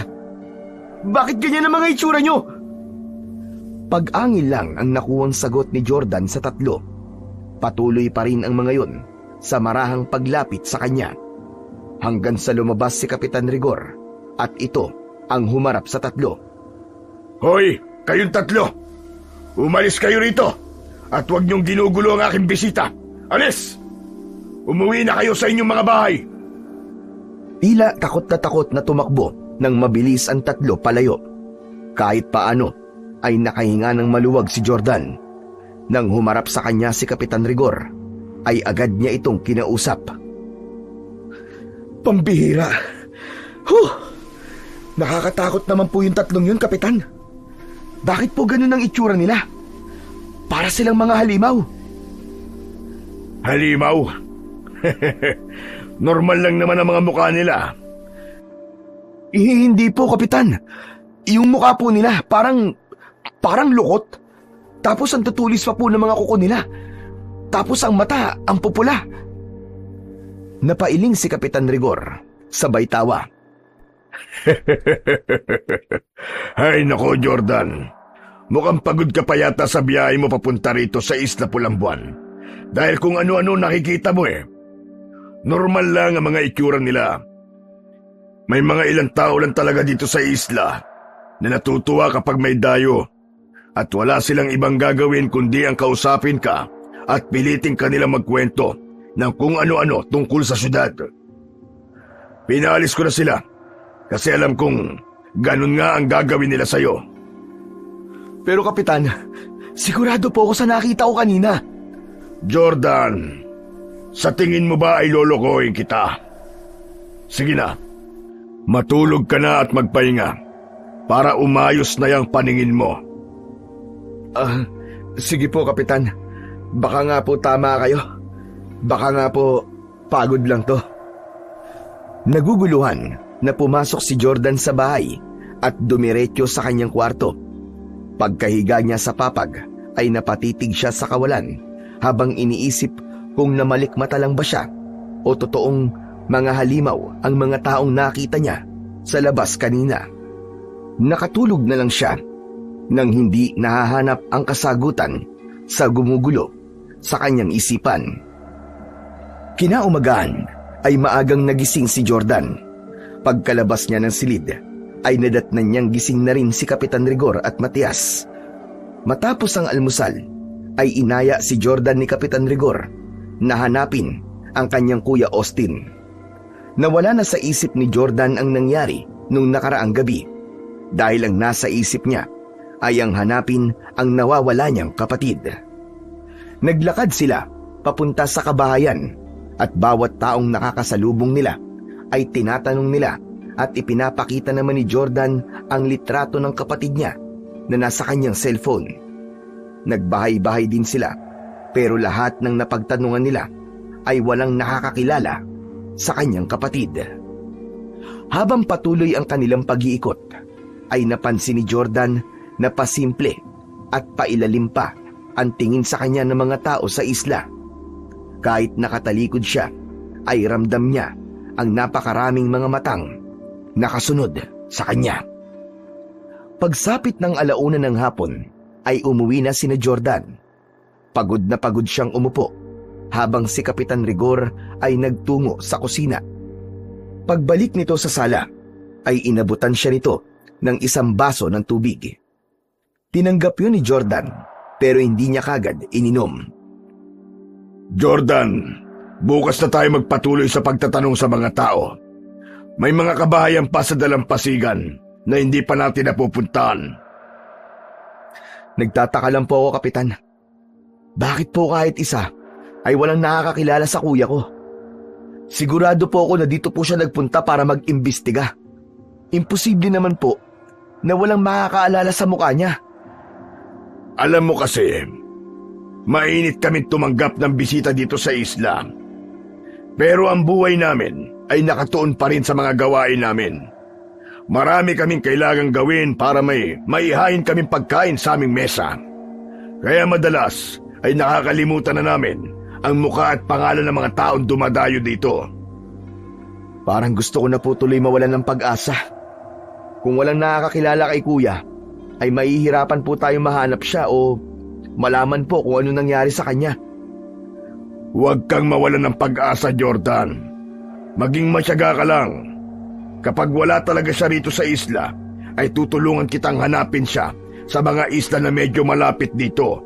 bakit ganyan ang mga itsura nyo? Pag-angil lang ang nakuwang sagot ni Jordan sa tatlo. Patuloy pa rin ang mga yun sa marahang paglapit sa kanya. Hanggang sa lumabas si Kapitan Rigor at ito ang humarap sa tatlo. Hoy, kayong tatlo! Umalis kayo rito at huwag niyong ginugulo ang aking bisita. Alis! Umuwi na kayo sa inyong mga bahay. Tila takot na tumakbo nang mabilis ang tatlo palayo. Kahit paano ay nakahinga ng maluwag si Jordan. Nang humarap sa kanya si Kapitan Rigor, ay agad niya itong kinausap. Pambihira! Huh! Nakakatakot naman po yung tatlong yun, Kapitan. Bakit po ganun ang itsura nila? Para silang mga halimaw. Halimaw? Normal lang naman ang mga mukha nila. Hindi po, Kapitan. Yung mukha po nila parang lukot. Tapos ang tutulis pa po ng mga kuko nila. Tapos ang mata, ang pupula. Napailing si Kapitan Rigor, sabay tawa. Hay nako, Jordan. Mukhang pagod ka pa yata sa biyahe mo papunta rito sa Isla Pulambuan. Dahil kung ano-ano nakikita mo eh. Normal lang ang mga itsura nila. May mga ilang tao lang talaga dito sa isla na natutuwa kapag may dayo at wala silang ibang gagawin kundi ang kausapin ka at piliting kanila magkwento ng kung ano-ano tungkol sa syudad. Pinalis ko na sila kasi alam kong ganun nga ang gagawin nila sa'yo. Pero Kapitan, sigurado po ako sa nakita ko kanina. Jordan, sa tingin mo ba ay lolokohin kita? Sige na, matulog ka na at magpahinga para umayos na yung paningin mo. Sige po, Kapitan. Baka nga po tama kayo. Baka nga po pagod lang to. Naguguluhan na pumasok si Jordan sa bahay at dumiretso sa kanyang kwarto. Pagkahiga niya sa papag ay napatitig siya sa kawalan habang iniisip kung namalikmata lang ba siya o totoong mga halimaw ang mga taong nakita niya sa labas kanina. Nakatulog na lang siya nang hindi nahahanap ang kasagutan sa gumugulo sa kanyang isipan. Kinaumagahan ay maagang nagising si Jordan. Pagkalabas niya ng silid, ay nadatnan niyang gising na rin si Kapitan Rigor at Matias. Matapos ang almusal, ay inaya si Jordan ni Kapitan Rigor na hanapin ang kanyang kuya Austin. Nawala na sa isip ni Jordan ang nangyari nung nakaraang gabi dahil ang nasa isip niya ay ang hanapin ang nawawala niyang kapatid. Naglakad sila papunta sa kabahayan at bawat taong nakakasalubong nila ay tinatanong nila at ipinapakita naman ni Jordan ang litrato ng kapatid niya na nasa kanyang cellphone. Nagbahay-bahay din sila pero lahat ng napagtanungan nila ay walang nakakakilala sa kanyang kapatid. Habang patuloy ang kanilang pag-iikot, ay napansin ni Jordan na pasimple at pailalim pa ang tingin sa kanya ng mga tao sa isla. Kahit nakatalikod siya, ay ramdam niya ang napakaraming mga matang nakasunod sa kanya. Pagsapit ng alauna ng hapon, ay umuwi na sina Jordan. Pagod na pagod siyang umupo, habang si Kapitan Rigor ay nagtungo sa kusina. Pagbalik nito sa sala, ay inabutan siya nito ng isang baso ng tubig. Tinanggap yun ni Jordan, pero hindi niya kagad ininom. Jordan, bukas na tayo magpatuloy sa pagtatanong sa mga tao. May mga kabahayan pa sa dalampasigan na hindi pa natin napupuntahan. Nagtataka lang po ako, Kapitan. Bakit po kahit isa ay walang nakakakilala sa kuya ko? Sigurado po ako na dito po siya nagpunta para mag-imbestiga. Imposible naman po na walang makakaalala sa mukha niya. Alam mo kasi, mainit kami tumanggap ng bisita dito sa isla. Pero ang buhay namin ay nakatuon pa rin sa mga gawain namin. Marami kaming kailangang gawin para may maihain kaming pagkain sa aming mesa. Kaya madalas ay nakakalimutan na namin ang mukha at pangalan ng mga taong dumadayo dito. Parang gusto ko na po tuloy mawalan ng pag-asa. Kung walang nakakakilala kay kuya, ay mahihirapan po tayong mahanap siya o malaman po kung ano nangyari sa kanya. Huwag kang mawalan ng pag-asa, Jordan. Maging matyaga ka lang. Kapag wala talaga siya rito sa isla, ay tutulungan kitang hanapin siya sa mga isla na medyo malapit dito.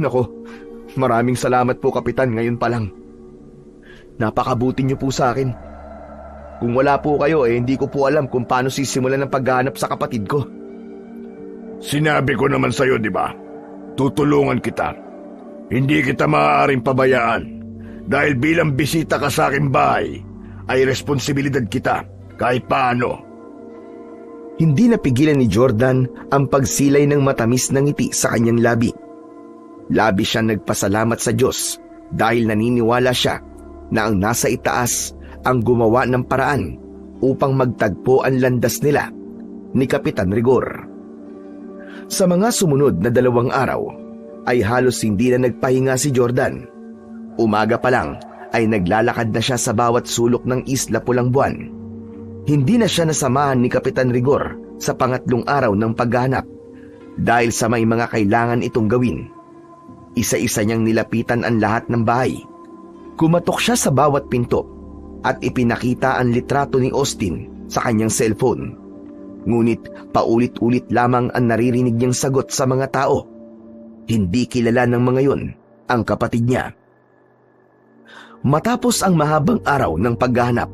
Nako, maraming salamat po, Kapitan, ngayon pa lang. Napakabuti niyo po sa akin. Kung wala po kayo, hindi ko po alam kung paano sisimulan ang paghahanap sa kapatid ko. Sinabi ko naman sa'yo, di ba? Tutulungan kita. Hindi kita maaaring pabayaan dahil bilang bisita ka sa aking bahay, ay responsibilidad kita kahit paano. Hindi napigilan ni Jordan ang pagsilay ng matamis na ngiti sa kanyang labi. Labi siya nagpasalamat sa Diyos dahil naniniwala siya na ang nasa itaas ang gumawa ng paraan upang magtagpo ang landas nila ni Kapitan Rigor. Sa mga sumunod na 2 araw, ay halos hindi na nagpahinga si Jordan. Umaga pa lang ay naglalakad na siya sa bawat sulok ng Isla Pulang Buwan. Hindi na siya nasamahan ni Kapitan Rigor sa pangatlong araw ng paghahanap dahil sa may mga kailangan itong gawin. Isa-isa niyang nilapitan ang lahat ng bahay. Kumatok siya sa bawat pinto at ipinakita ang litrato ni Austin sa kanyang cellphone. Ngunit paulit-ulit lamang ang naririnig niyang sagot sa mga tao. Hindi kilala ng mga yun ang kapatid niya. Matapos ang mahabang araw ng paghahanap,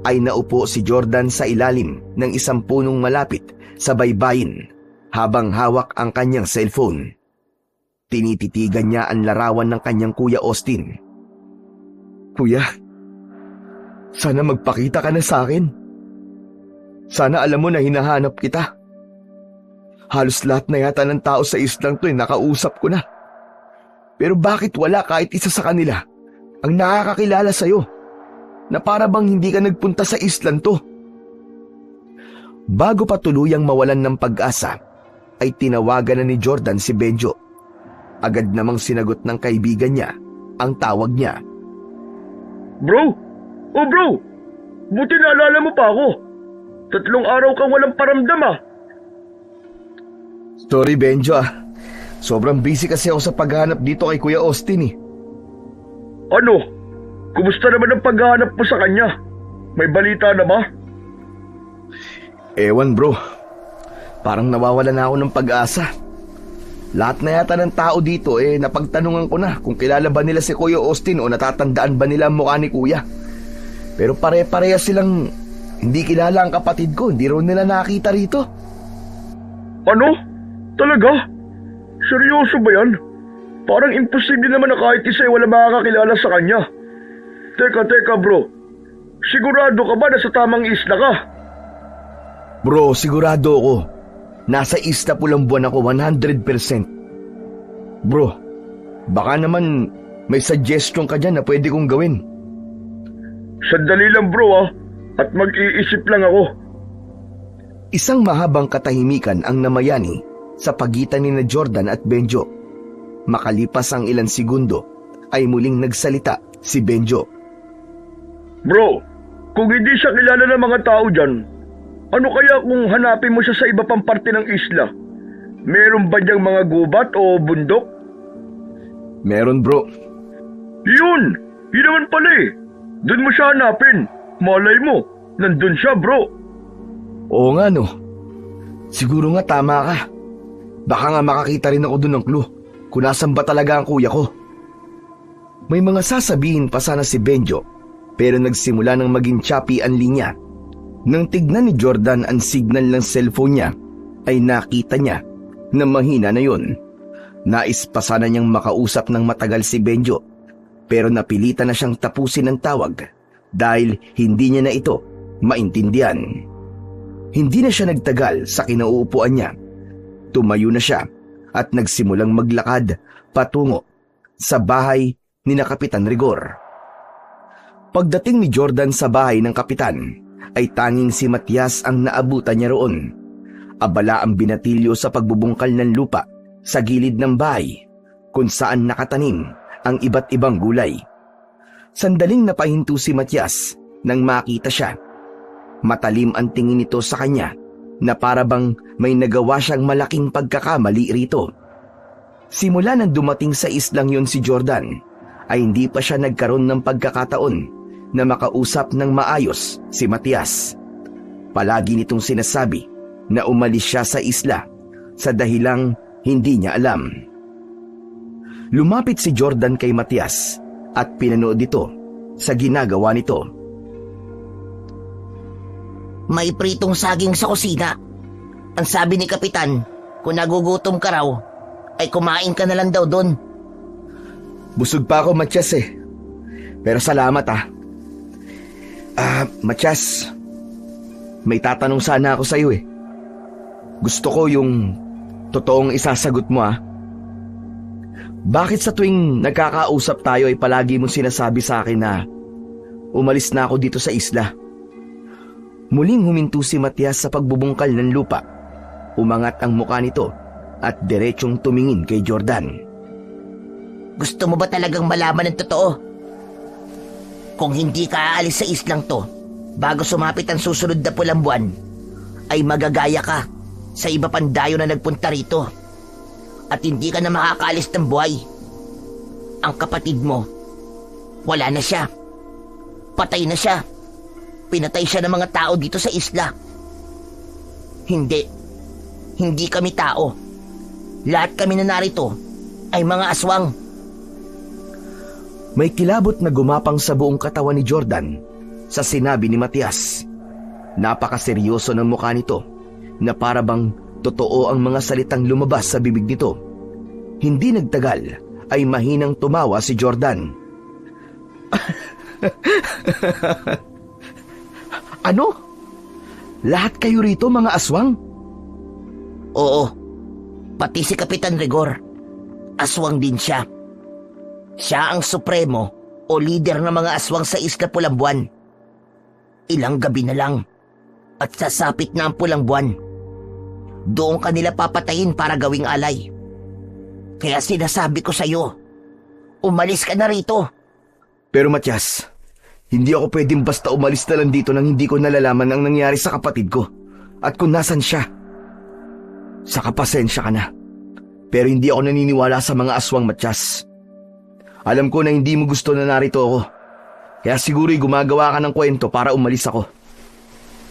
ay naupo si Jordan sa ilalim ng isang punong malapit sa baybayin habang hawak ang kanyang cellphone. Tinititigan niya ang larawan ng kanyang kuya Austin. Kuya, sana magpakita ka na sa akin. Sana alam mo na hinahanap kita. Halos lahat na yata ng tao sa islang to ay nakausap ko na. Pero bakit wala kahit isa sa kanila ang nakakakilala sa'yo na para bang hindi ka nagpunta sa islang to? Bago pa tuluyang mawalan ng pag-asa, ay tinawagan na ni Jordan si Benjo. Agad namang sinagot ng kaibigan niya ang tawag niya. Bro! Oh bro! Buti naalala mo pa ako. 3 araw kang walang paramdam ah. Sorry Benjo ah. Sobrang busy kasi ako sa paghahanap dito kay Kuya Austin eh. Ano? Kumusta naman ang paghahanap mo sa kanya? May balita na ba? Ewan bro, parang nawawala na ako ng pag-asa. Lahat na yata ng tao dito napagtanungan ko na kung kilala ba nila si Kuya Austin o natatandaan ba nila ang mukha ni Kuya. Pero pare-pareha silang hindi kilala ang kapatid ko, hindi raw nila nakita rito. Ano? Talaga? Seryoso ba yan? Parang imposible naman na kahit isa ay wala makakakilala sa kanya. Teka bro, sigurado ka ba na sa tamang isla ka? Bro, sigurado ako. Nasa Isla Pulang-Buwan ako 100%. Bro, baka naman may suggestion ka dyan na pwede kong gawin. Sandali lang bro at mag-iisip lang ako. Isang mahabang katahimikan ang namayani sa pagitan ni na Jordan at Benjo. Makalipas ang ilang segundo ay muling nagsalita si Benjo. Bro, kung hindi siya kilala ng mga tao dyan, ano kaya kung hanapin mo siya sa iba pang parte ng isla? Meron ba diyang mga gubat o bundok? Meron bro. Yun naman pala Doon mo siya hanapin. Malay mo, nandun siya bro. Oo nga no. Siguro nga tama ka. Baka nga makakita rin ako dun ng clue kung nasan ba talaga ang kuya ko. May mga sasabihin pa sana si Benjo, pero nagsimula nang maging choppy ang linya. Nang tignan ni Jordan ang signal ng cellphone niya, ay nakita niya na mahina na yun. Nais pa sana niyang makausap ng matagal si Benjo, pero napilitan na siyang tapusin ang tawag dahil hindi niya na ito maintindihan. Hindi na siya nagtagal sa kinauupuan niya. Tumayo na siya at nagsimulang maglakad patungo sa bahay ni na Kapitan Rigor. Pagdating ni Jordan sa bahay ng kapitan, ay tanging si Matias ang naabutan niya roon. Abala ang binatilyo sa pagbubungkal ng lupa sa gilid ng bahay kung saan nakatanim ang iba't ibang gulay. Sandaling napahinto si Matias nang makita siya. Matalim ang tingin nito sa kanya na parabang may nagawa siyang malaking pagkakamali rito. Simula nang dumating sa islang yun si Jordan, ay hindi pa siya nagkaroon ng pagkakataon na makausap ng maayos si Matias. Palagi nitong sinasabi na umalis siya sa isla sa dahilang hindi niya alam. Lumapit si Jordan kay Matias at pinanood ito sa ginagawa nito. May pritong saging sa kusina. Ang sabi ni Kapitan, kung nagugutom ka raw, ay kumain ka na lang daw doon. Busog pa ako, Matias Pero salamat Matias, may tatanong sana ako sa iyo Gusto ko yung totoong isasagot mo Bakit sa tuwing nagkakausap tayo ay palagi mong sinasabi sa akin na umalis na ako dito sa isla? Muling huminto si Matias sa pagbubungkal ng lupa. Umangat ang mukha nito at diretsong tumingin kay Jordan. Gusto mo ba talagang malaman ang totoo? Kung hindi ka aalis sa islang to, bago sumapit ang susunod na pulang buwan, ay magagaya ka sa iba pang dayo na nagpunta rito. At hindi ka na makakaalis ng buhay. Ang kapatid mo, wala na siya. Patay na siya. Pinatay siya ng mga tao dito sa isla. Hindi kami tao. Lahat kami na narito ay mga aswang. May kilabot na gumapang sa buong katawan ni Jordan sa sinabi ni Matias. Napakaseryoso ng mukha nito na parabang totoo ang mga salitang lumabas sa bibig nito. Hindi nagtagal ay mahinang tumawa si Jordan. Ano? Lahat kayo rito mga aswang? Oo, pati si Kapitan Rigor. Aswang din siya. Siya ang supremo o leader ng mga aswang sa Isla Pulang-Buwan. Ilang gabi na lang at sasapit na ang pulang buwan. Doon ka nila papatayin para gawing alay. Kaya sinasabi ko sa'yo, umalis ka na rito. Pero Matias, hindi ako pwedeng basta umalis na lang dito nang hindi ko nalalaman ang nangyari sa kapatid ko at kung nasan siya. Saka pasensya ka na. Pero hindi ako naniniwala sa mga aswang, Matias. Alam ko na hindi mo gusto na narito ako. Kaya siguro'y gumagawa ka ng kwento para umalis ako.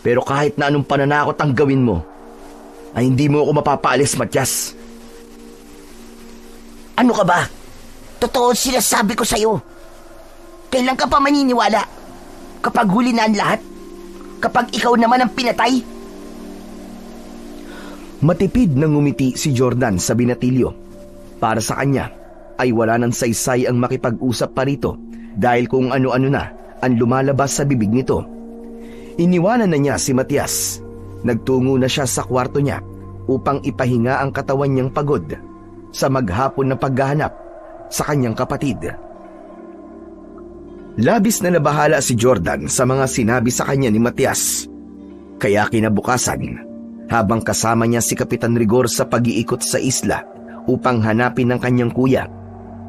Pero kahit na anong pananakot ang gawin mo, ay hindi mo ako mapapaalis, Matias. Ano ka ba? Totoo sinasabi ko sa'yo. Kailan ka pa maniniwala? Kapag huli na ang lahat? Kapag ikaw naman ang pinatay? Matipid na ngumiti si Jordan sa binatilyo. Para sa kanya ay wala nang saysay ang makipag-usap pa rito dahil kung ano-ano na ang lumalabas sa bibig nito. Iniwanan na niya si Matias. Nagtungo na siya sa kwarto niya upang ipahinga ang katawan niyang pagod sa maghapon na paghahanap sa kanyang kapatid. Labis na nabahala si Jordan sa mga sinabi sa kanya ni Matias. Kaya kinabukasan, habang kasama niya si Kapitan Rigor sa pag-iikot sa isla upang hanapin ang kanyang kuya,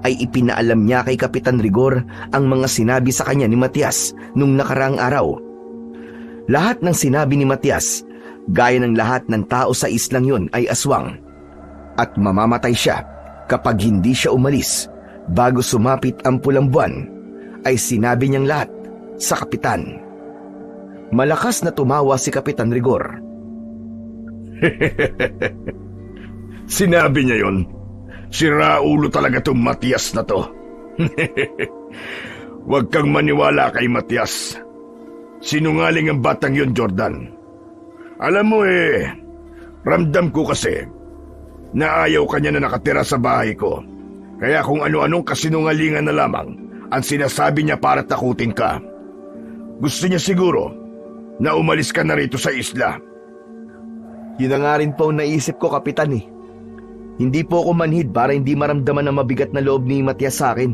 ay ipinaalam niya kay Kapitan Rigor ang mga sinabi sa kanya ni Matias nung nakaraang araw. Lahat ng sinabi ni Matias, gaya ng lahat ng tao sa islang yon, ay aswang. At mamamatay siya kapag hindi siya umalis bago sumapit ang pulang buwan, ay sinabi niyang lahat sa kapitan. Malakas na tumawa si Kapitan Rigor. Sinabi niya yon. Siraulo talaga tong Matias na to. Huwag kang maniwala kay Matias. Sinungaling ang batang yon, Jordan. Alam mo ramdam ko kasi na ayaw kanya na nakatira sa bahay ko. Kaya kung ano-anong kasinungalingan na lamang ang sinasabi niya para takutin ka. Gusto niya siguro na umalis ka na rito sa isla. Yun na nga rin po ang naisip ko, Kapitan eh. Hindi po ako manhid para hindi maramdaman ang mabigat na loob ni Matias sa akin.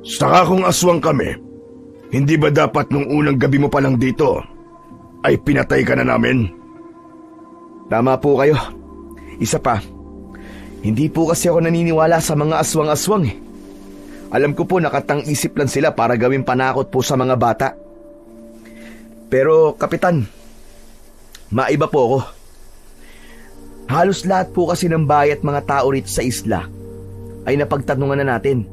Saka kung aswang kami, hindi ba dapat nung unang gabi mo pa lang dito ay pinatay ka na namin? Tama po kayo. Isa pa, hindi po kasi ako naniniwala sa mga aswang-aswang eh. Alam ko po nakatang-isip lang sila para gawing panakot po sa mga bata. Pero, Kapitan, maiba po ako. Halos lahat po kasi ng bahay at mga tao rito sa isla ay napagtanungan na natin.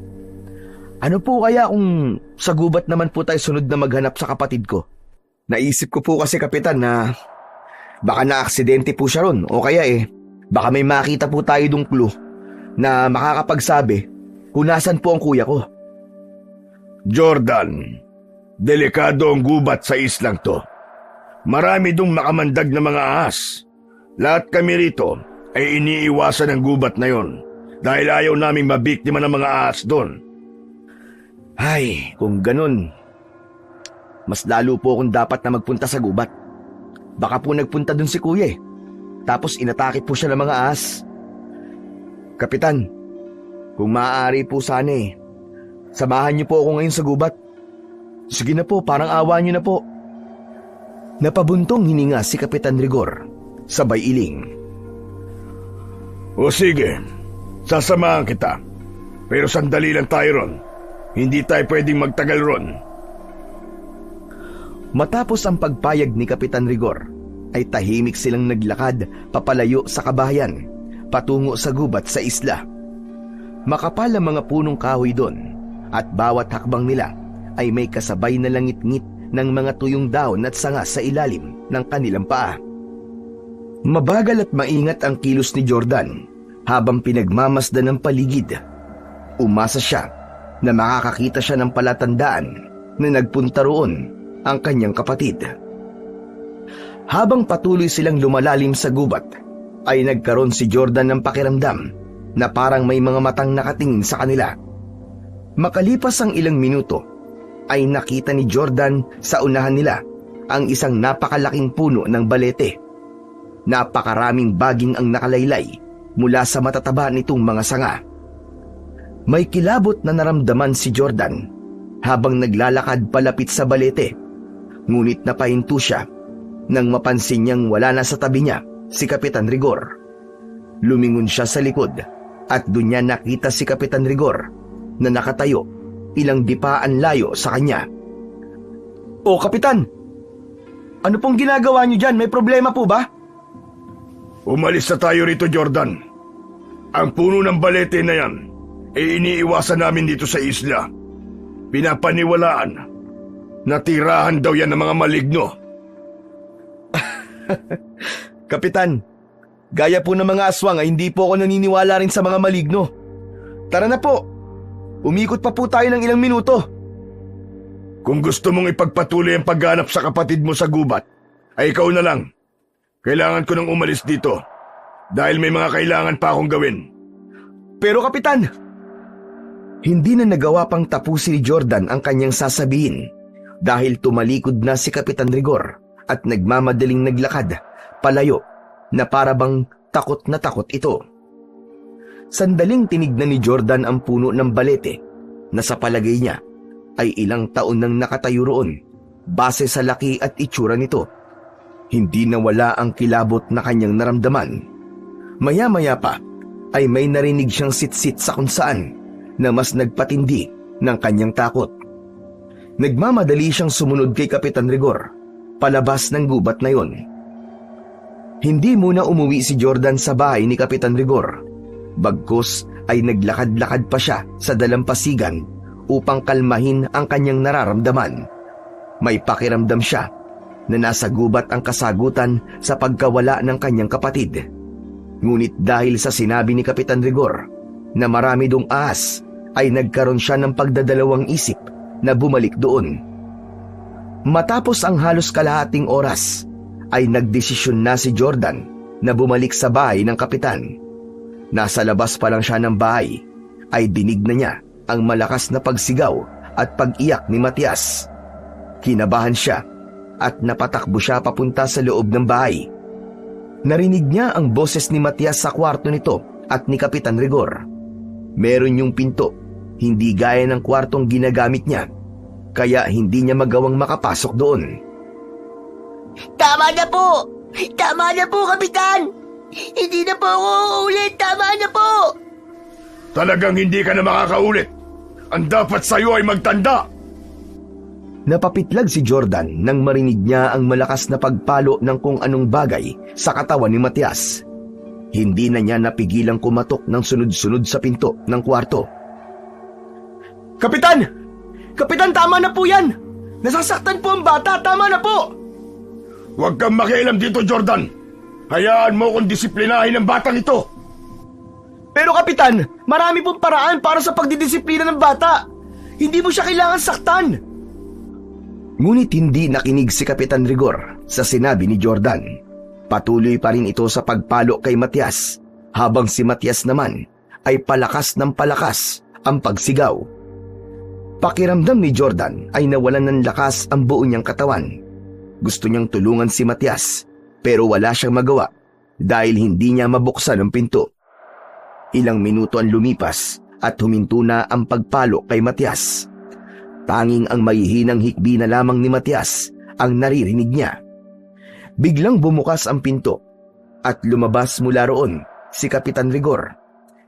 Ano po kaya kung sa gubat naman po tayo sunod na maghanap sa kapatid ko? Naisip ko po kasi, Kapitan, na baka na-aksidente po siya ron o kaya baka may makita po tayo dong clue na makakapagsabi kung nasan po ang kuya ko. Jordan, delikado ang gubat sa islang to. Marami dong makamandag na mga ahas. Lahat kami rito ay iniiwasan ang gubat na yon dahil ayaw naming mabiktima ng mga ahas doon. Ay, kung ganun, mas lalo po akong dapat na magpunta sa gubat. Baka po nagpunta dun si kuya tapos inatake po siya ng mga ahas. Kapitan, kung maaari po sana samahan niyo po ako ngayon sa gubat. Sige na po, parang awa niyo na po. Napabuntong hininga si Kapitan Rigor, sabay iling. O sige, sasamahan kita. Pero sandali lang tayo ron. Hindi tayo pwedeng magtagal ron. Matapos ang pagpayag ni Kapitan Rigor, ay tahimik silang naglakad papalayo sa kabahayan, patungo sa gubat sa isla. Makapal ang mga punong kahoy doon, at bawat hakbang nila ay may kasabay na langit-ngit ng mga tuyong dahon at sanga sa ilalim ng kanilang paa. Mabagal at maingat ang kilos ni Jordan habang pinagmamasdan ng paligid. Umasa siya na makakakita siya ng palatandaan na nagpunta roon ang kanyang kapatid. Habang patuloy silang lumalalim sa gubat, ay nagkaroon si Jordan ng pakiramdam na parang may mga matang nakatingin sa kanila. Makalipas ang ilang minuto, ay nakita ni Jordan sa unahan nila ang isang napakalaking puno ng balete. Napakaraming baging ang nakalaylay mula sa matataba nitong mga sanga. May kilabot na naramdaman si Jordan habang naglalakad palapit sa balete, ngunit napahinto siya nang mapansin niyang wala na sa tabi niya si Kapitan Rigor. Lumingon siya sa likod at doon niya nakita si Kapitan Rigor na nakatayo ilang dipaan layo sa kanya. "O Kapitan, ano pong ginagawa niyo dyan? May problema po ba?" Umalis na tayo rito, Jordan. Ang puno ng balete na yan ay iniiwasan namin dito sa isla. Pinapaniwalaan Natirahan daw yan ng mga maligno. Kapitan, gaya po ng mga aswang ay hindi po ako naniniwala rin sa mga maligno. Tara na po, umikot pa po tayo ng ilang minuto. Kung gusto mong ipagpatuloy ang pagganap sa kapatid mo sa gubat, ay ikaw na lang. Kailangan ko nang umalis dito dahil may mga kailangan pa akong gawin. Pero Kapitan, hindi na nagawa pang tapusin ni Jordan ang kanyang sasabihin dahil tumalikod na si Kapitan Rigor at nagmamadaling naglakad palayo na para bang takot na takot ito. Sandaling tinignan ni Jordan ang puno ng balete na sa palagay niya ay ilang taon nang nakatayo roon base sa laki at itsura nito. Hindi nawala ang kilabot na kanyang naramdaman. Maya-maya pa ay may narinig siyang sitsit sa kung saan na mas nagpatindi ng kanyang takot. Nagmamadali siyang sumunod kay Kapitan Rigor palabas ng gubat na yon. Hindi muna umuwi si Jordan sa bahay ni Kapitan Rigor. Bagkus ay naglakad-lakad pa siya sa dalampasigan upang kalmahin ang kanyang nararamdaman. May pakiramdam siya na nasa gubat ang kasagutan sa pagkawala ng kanyang kapatid. Ngunit dahil sa sinabi ni Kapitan Rigor na marami dong ahas, ay nagkaroon siya ng pagdadalawang isip na bumalik doon. Matapos ang halos kalahating oras, ay nagdesisyon na si Jordan na bumalik sa bahay ng kapitan. Nasa labas pa lang siya ng bahay, ay dinig na niya ang malakas na pagsigaw at pag-iyak ni Matias. Kinabahan siya at napatakbo siya papunta sa loob ng bahay. Narinig niya ang boses ni Matias sa kwarto nito at ni Kapitan Rigor. Meron yung pinto, hindi gaya ng kwartong ginagamit niya, kaya hindi niya magawang makapasok doon. Tama na po! Tama na po, Kapitan! Hindi na po ako uulit! Tama na po! Talagang hindi ka na makakaulit. Ang dapat sa'yo ay magtanda. Napapitlag si Jordan nang marinig niya ang malakas na pagpalo ng kung anong bagay sa katawan ni Matias. Hindi na niya napigilang kumatok ng sunod-sunod sa pinto ng kwarto. Kapitan! Kapitan, tama na po yan! Nasasaktan po ang bata, tama na po! Huwag kang makialam dito, Jordan. Hayaan mo kung disiplinahin ang batang ito. Pero Kapitan, marami pong paraan para sa pagdidisiplina ng bata. Hindi mo siya kailangan saktan. Ngunit hindi nakinig si Kapitan Rigor sa sinabi ni Jordan. Patuloy pa rin ito sa pagpalo kay Matias, habang si Matias naman ay palakas ng palakas ang pagsigaw. Pakiramdam ni Jordan ay nawalan ng lakas ang buo niyang katawan. Gusto niyang tulungan si Matias, pero wala siyang magawa dahil hindi niya mabuksan ang pinto. Ilang minuto ang lumipas at huminto na ang pagpalo kay Matias. Tanging ang mahihinang hikbi na lamang ni Matias ang naririnig niya. Biglang bumukas ang pinto at lumabas mula roon si Kapitan Rigor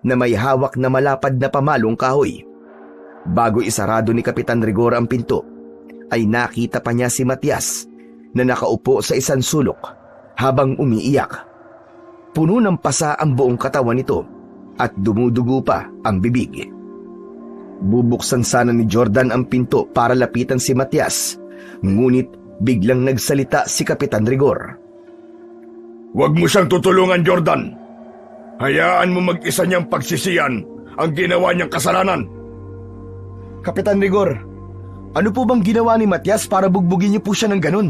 na may hawak na malapad na pamalong kahoy. Bago isarado ni Kapitan Rigor ang pinto, ay nakita pa niya si Matias na nakaupo sa isang sulok habang umiiyak. Puno ng pasa ang buong katawan nito at dumudugo pa ang bibig. Bubuksan sana ni Jordan ang pinto para lapitan si Matias, ngunit biglang nagsalita si Kapitan Rigor. Huwag mo siyang tutulungan, Jordan. Hayaan mo mag-isa niyang pagsisiyan ang ginawa niyang kasalanan. Kapitan Rigor, ano po bang ginawa ni Matias para bugbugin niyo po siya ng ganun?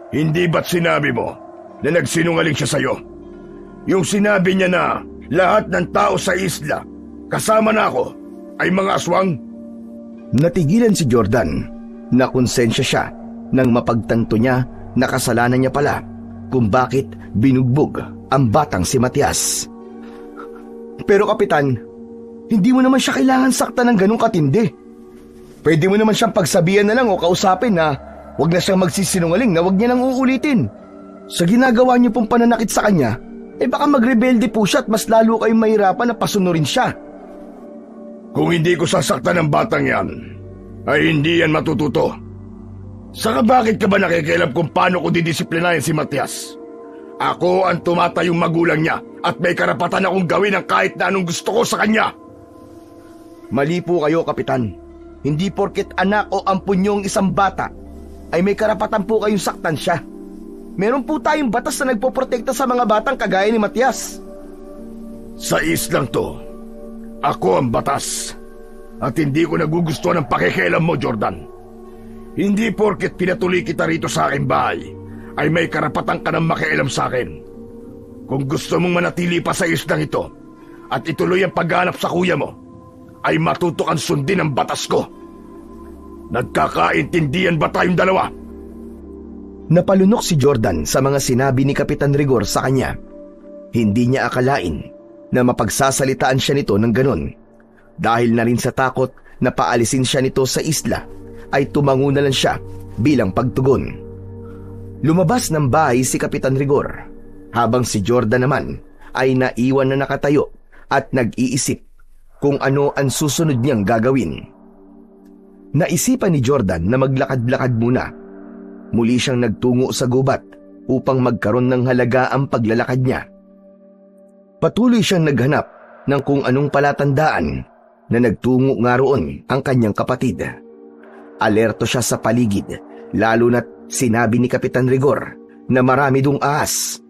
Hindi ba't sinabi mo na nagsinungaling siya sa'yo? Yung sinabi niya na lahat ng tao sa isla, kasama na ako, ay mga aswang? Natigilan si Jordan na konsensya siya nang mapagtanto niya na kasalanan niya pala kung bakit binugbog ang batang si Matias. Pero Kapitan, hindi mo naman siya kailangan saktan ng ganong katindi. Pwede mo naman siyang pagsabihan na lang o kausapin na huwag na siyang magsisinungaling na huwag niya lang uulitin. Sa ginagawa niyo pong pananakit sa kanya, baka magrebelde po siya at mas lalo kayong mahirapan na pasunurin siya. Kung hindi ko sasaktan ng batang yan, ay hindi yan matututo. Saka bakit ka ba nakikialam kung paano ko didisiplinahin si Matias? Ako ang tumatayong magulang niya at may karapatan akong gawin ang kahit na anong gusto ko sa kanya. Mali po kayo, Kapitan. Hindi porket anak o ampun niyo ang isang bata, ay may karapatan po kayong saktan siya. Meron po tayong batas na nagpoprotekta sa mga batang kagaya ni Matias. Sa islang to, ako ang batas. At hindi ko nagugustuhan ang pakikialam mo, Jordan. Hindi porket pinatuloy kita rito sa aking bahay, ay may karapatan ka ng makialam sa akin. Kung gusto mong manatili pa sa islang ito, at ituloy ang paghanap sa kuya mo, ay matutukan sundin ang batas ko. Nagkakaintindihan ba tayong dalawa? Napalunok si Jordan sa mga sinabi ni Kapitan Rigor sa kanya. Hindi niya akalain na mapagsasalitaan siya nito ng ganun. Dahil na rin sa takot na paalisin siya nito sa isla, ay tumango na lang siya bilang pagtugon. Lumabas ng bahay si Kapitan Rigor, habang si Jordan naman ay naiwan na nakatayo at nag-iisip kung ano ang susunod niyang gagawin. Naisipan ni Jordan na maglakad-lakad muna. Muli siyang nagtungo sa gubat upang magkaroon ng halaga ang paglalakad niya. Patuloy siyang naghanap ng kung anong palatandaan na nagtungo nga roon ang kanyang kapatid. Alerto siya sa paligid, lalo na't sinabi ni Kapitan Rigor na marami dong ahas.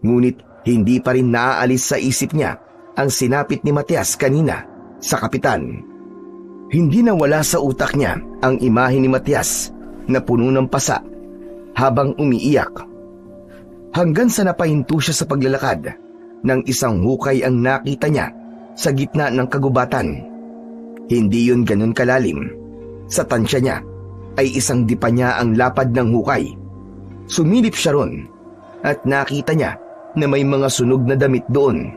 Ngunit hindi pa rin naaalis sa isip niya ang sinapit ni Matias kanina sa kapitan. Hindi nawala sa utak niya ang imahe ni Matias na puno ng pasa habang umiiyak. Hanggang sa napahinto siya sa paglalakad nang isang hukay ang nakita niya sa gitna ng kagubatan. Hindi yun ganun kalalim. Sa tansya niya ay isang dipa niya ang lapad ng hukay. Sumilip siya ron at nakita niya na may mga sunog na damit doon.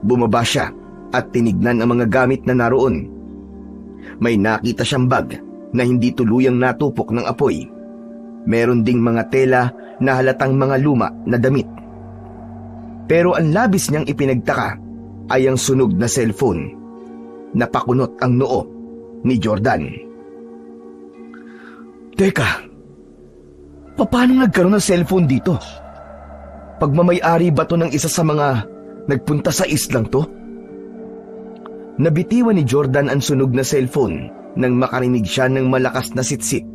Bumaba siya at tinignan ang mga gamit na naroon. May nakita siyang bag na hindi tuluyang natupok ng apoy. Meron ding mga tela na halatang mga luma na damit. Pero ang labis niyang ipinagtaka ay ang sunog na cellphone. Napakunot ang noo ni Jordan. Teka, paano nagkaroon ng cellphone dito? Pagmamay-ari ba to ng isa sa mga nagpunta sa islang to? Nabitiwan ni Jordan ang sunog na cellphone nang makarinig siya ng malakas na sitsit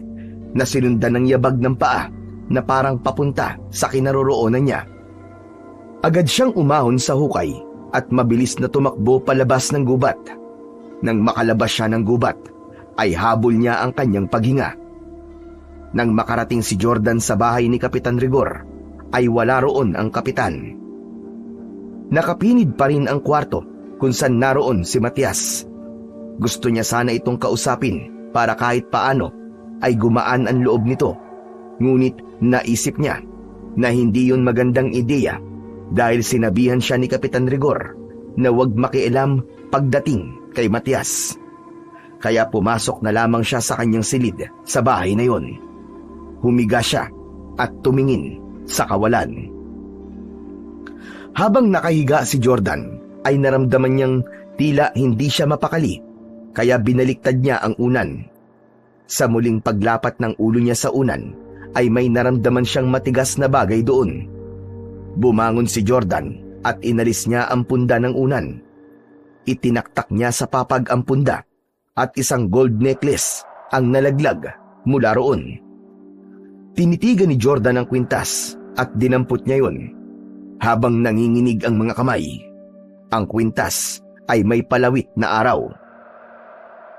na sinundan ng yabag ng paa na parang papunta sa kinaroroonan niya. Agad siyang umahon sa hukay at mabilis na tumakbo palabas ng gubat. Nang makalabas siya ng gubat, ay habol niya ang kanyang paghinga. Nang makarating si Jordan sa bahay ni Kapitan Rigor, ay wala roon ang kapitan. Nakapinid pa rin ang kwarto kung saan naroon si Matias. Gusto niya sana itong kausapin para kahit paano ay gumaan ang loob nito. Ngunit naisip niya na hindi yun magandang ideya dahil sinabihan siya ni Kapitan Rigor na huwag makialam pagdating kay Matias. Kaya pumasok na lamang siya sa kanyang silid sa bahay na yon. Humiga siya at tumingin sa kawalan. Habang nakahiga si Jordan, ay naramdaman niyang tila hindi siya mapakali, kaya binaliktad niya ang unan. Sa muling paglapat ng ulo niya sa unan, ay may naramdaman siyang matigas na bagay doon. Bumangon si Jordan at inalis niya ang punda ng unan. Itinaktak niya sa papag ang punda at isang gold necklace ang nalaglag mula roon. Tinitigan ni Jordan ang kwintas at dinampot niya yon habang nanginginig ang mga kamay. Ang kwintas ay may palawit na araw.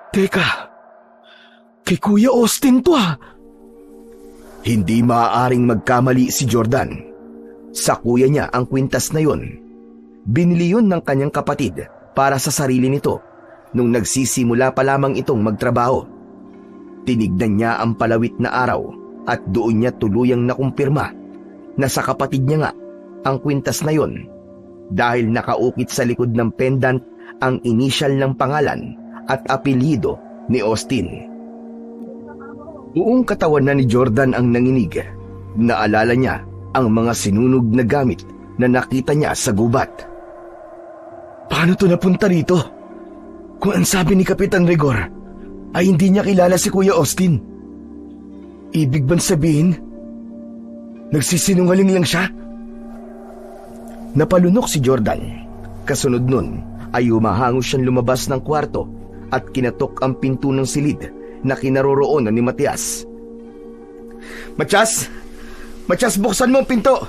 Teka, kay Kuya Austin to ah! Hindi maaaring magkamali si Jordan. Sa kuya niya ang kwintas na yon. Binili yun ng kanyang kapatid para sa sarili nito nung nagsisimula pa lamang itong magtrabaho. Tinignan niya ang palawit na araw at doon niya tuluyang nakumpirma na sa kapatid niya nga ang kwintas na yon dahil nakaukit sa likod ng pendant ang inisyal ng pangalan at apelyido ni Austin. Buong katawan na ni Jordan ang nanginig. Naalala niya ang mga sinunog na gamit na nakita niya sa gubat. Paano to napunta rito? Kung ang sabi ni Kapitan Rigor ay hindi niya kilala si Kuya Austin. Ibig bang sabihin, nagsisinungaling lang siya? Napalunok si Jordan. Kasunod nun ay humahango siyang lumabas ng kwarto at kinatok ang pinto ng silid na kinaroroonan ni Matias. Matias! Matias, buksan mo ang pinto!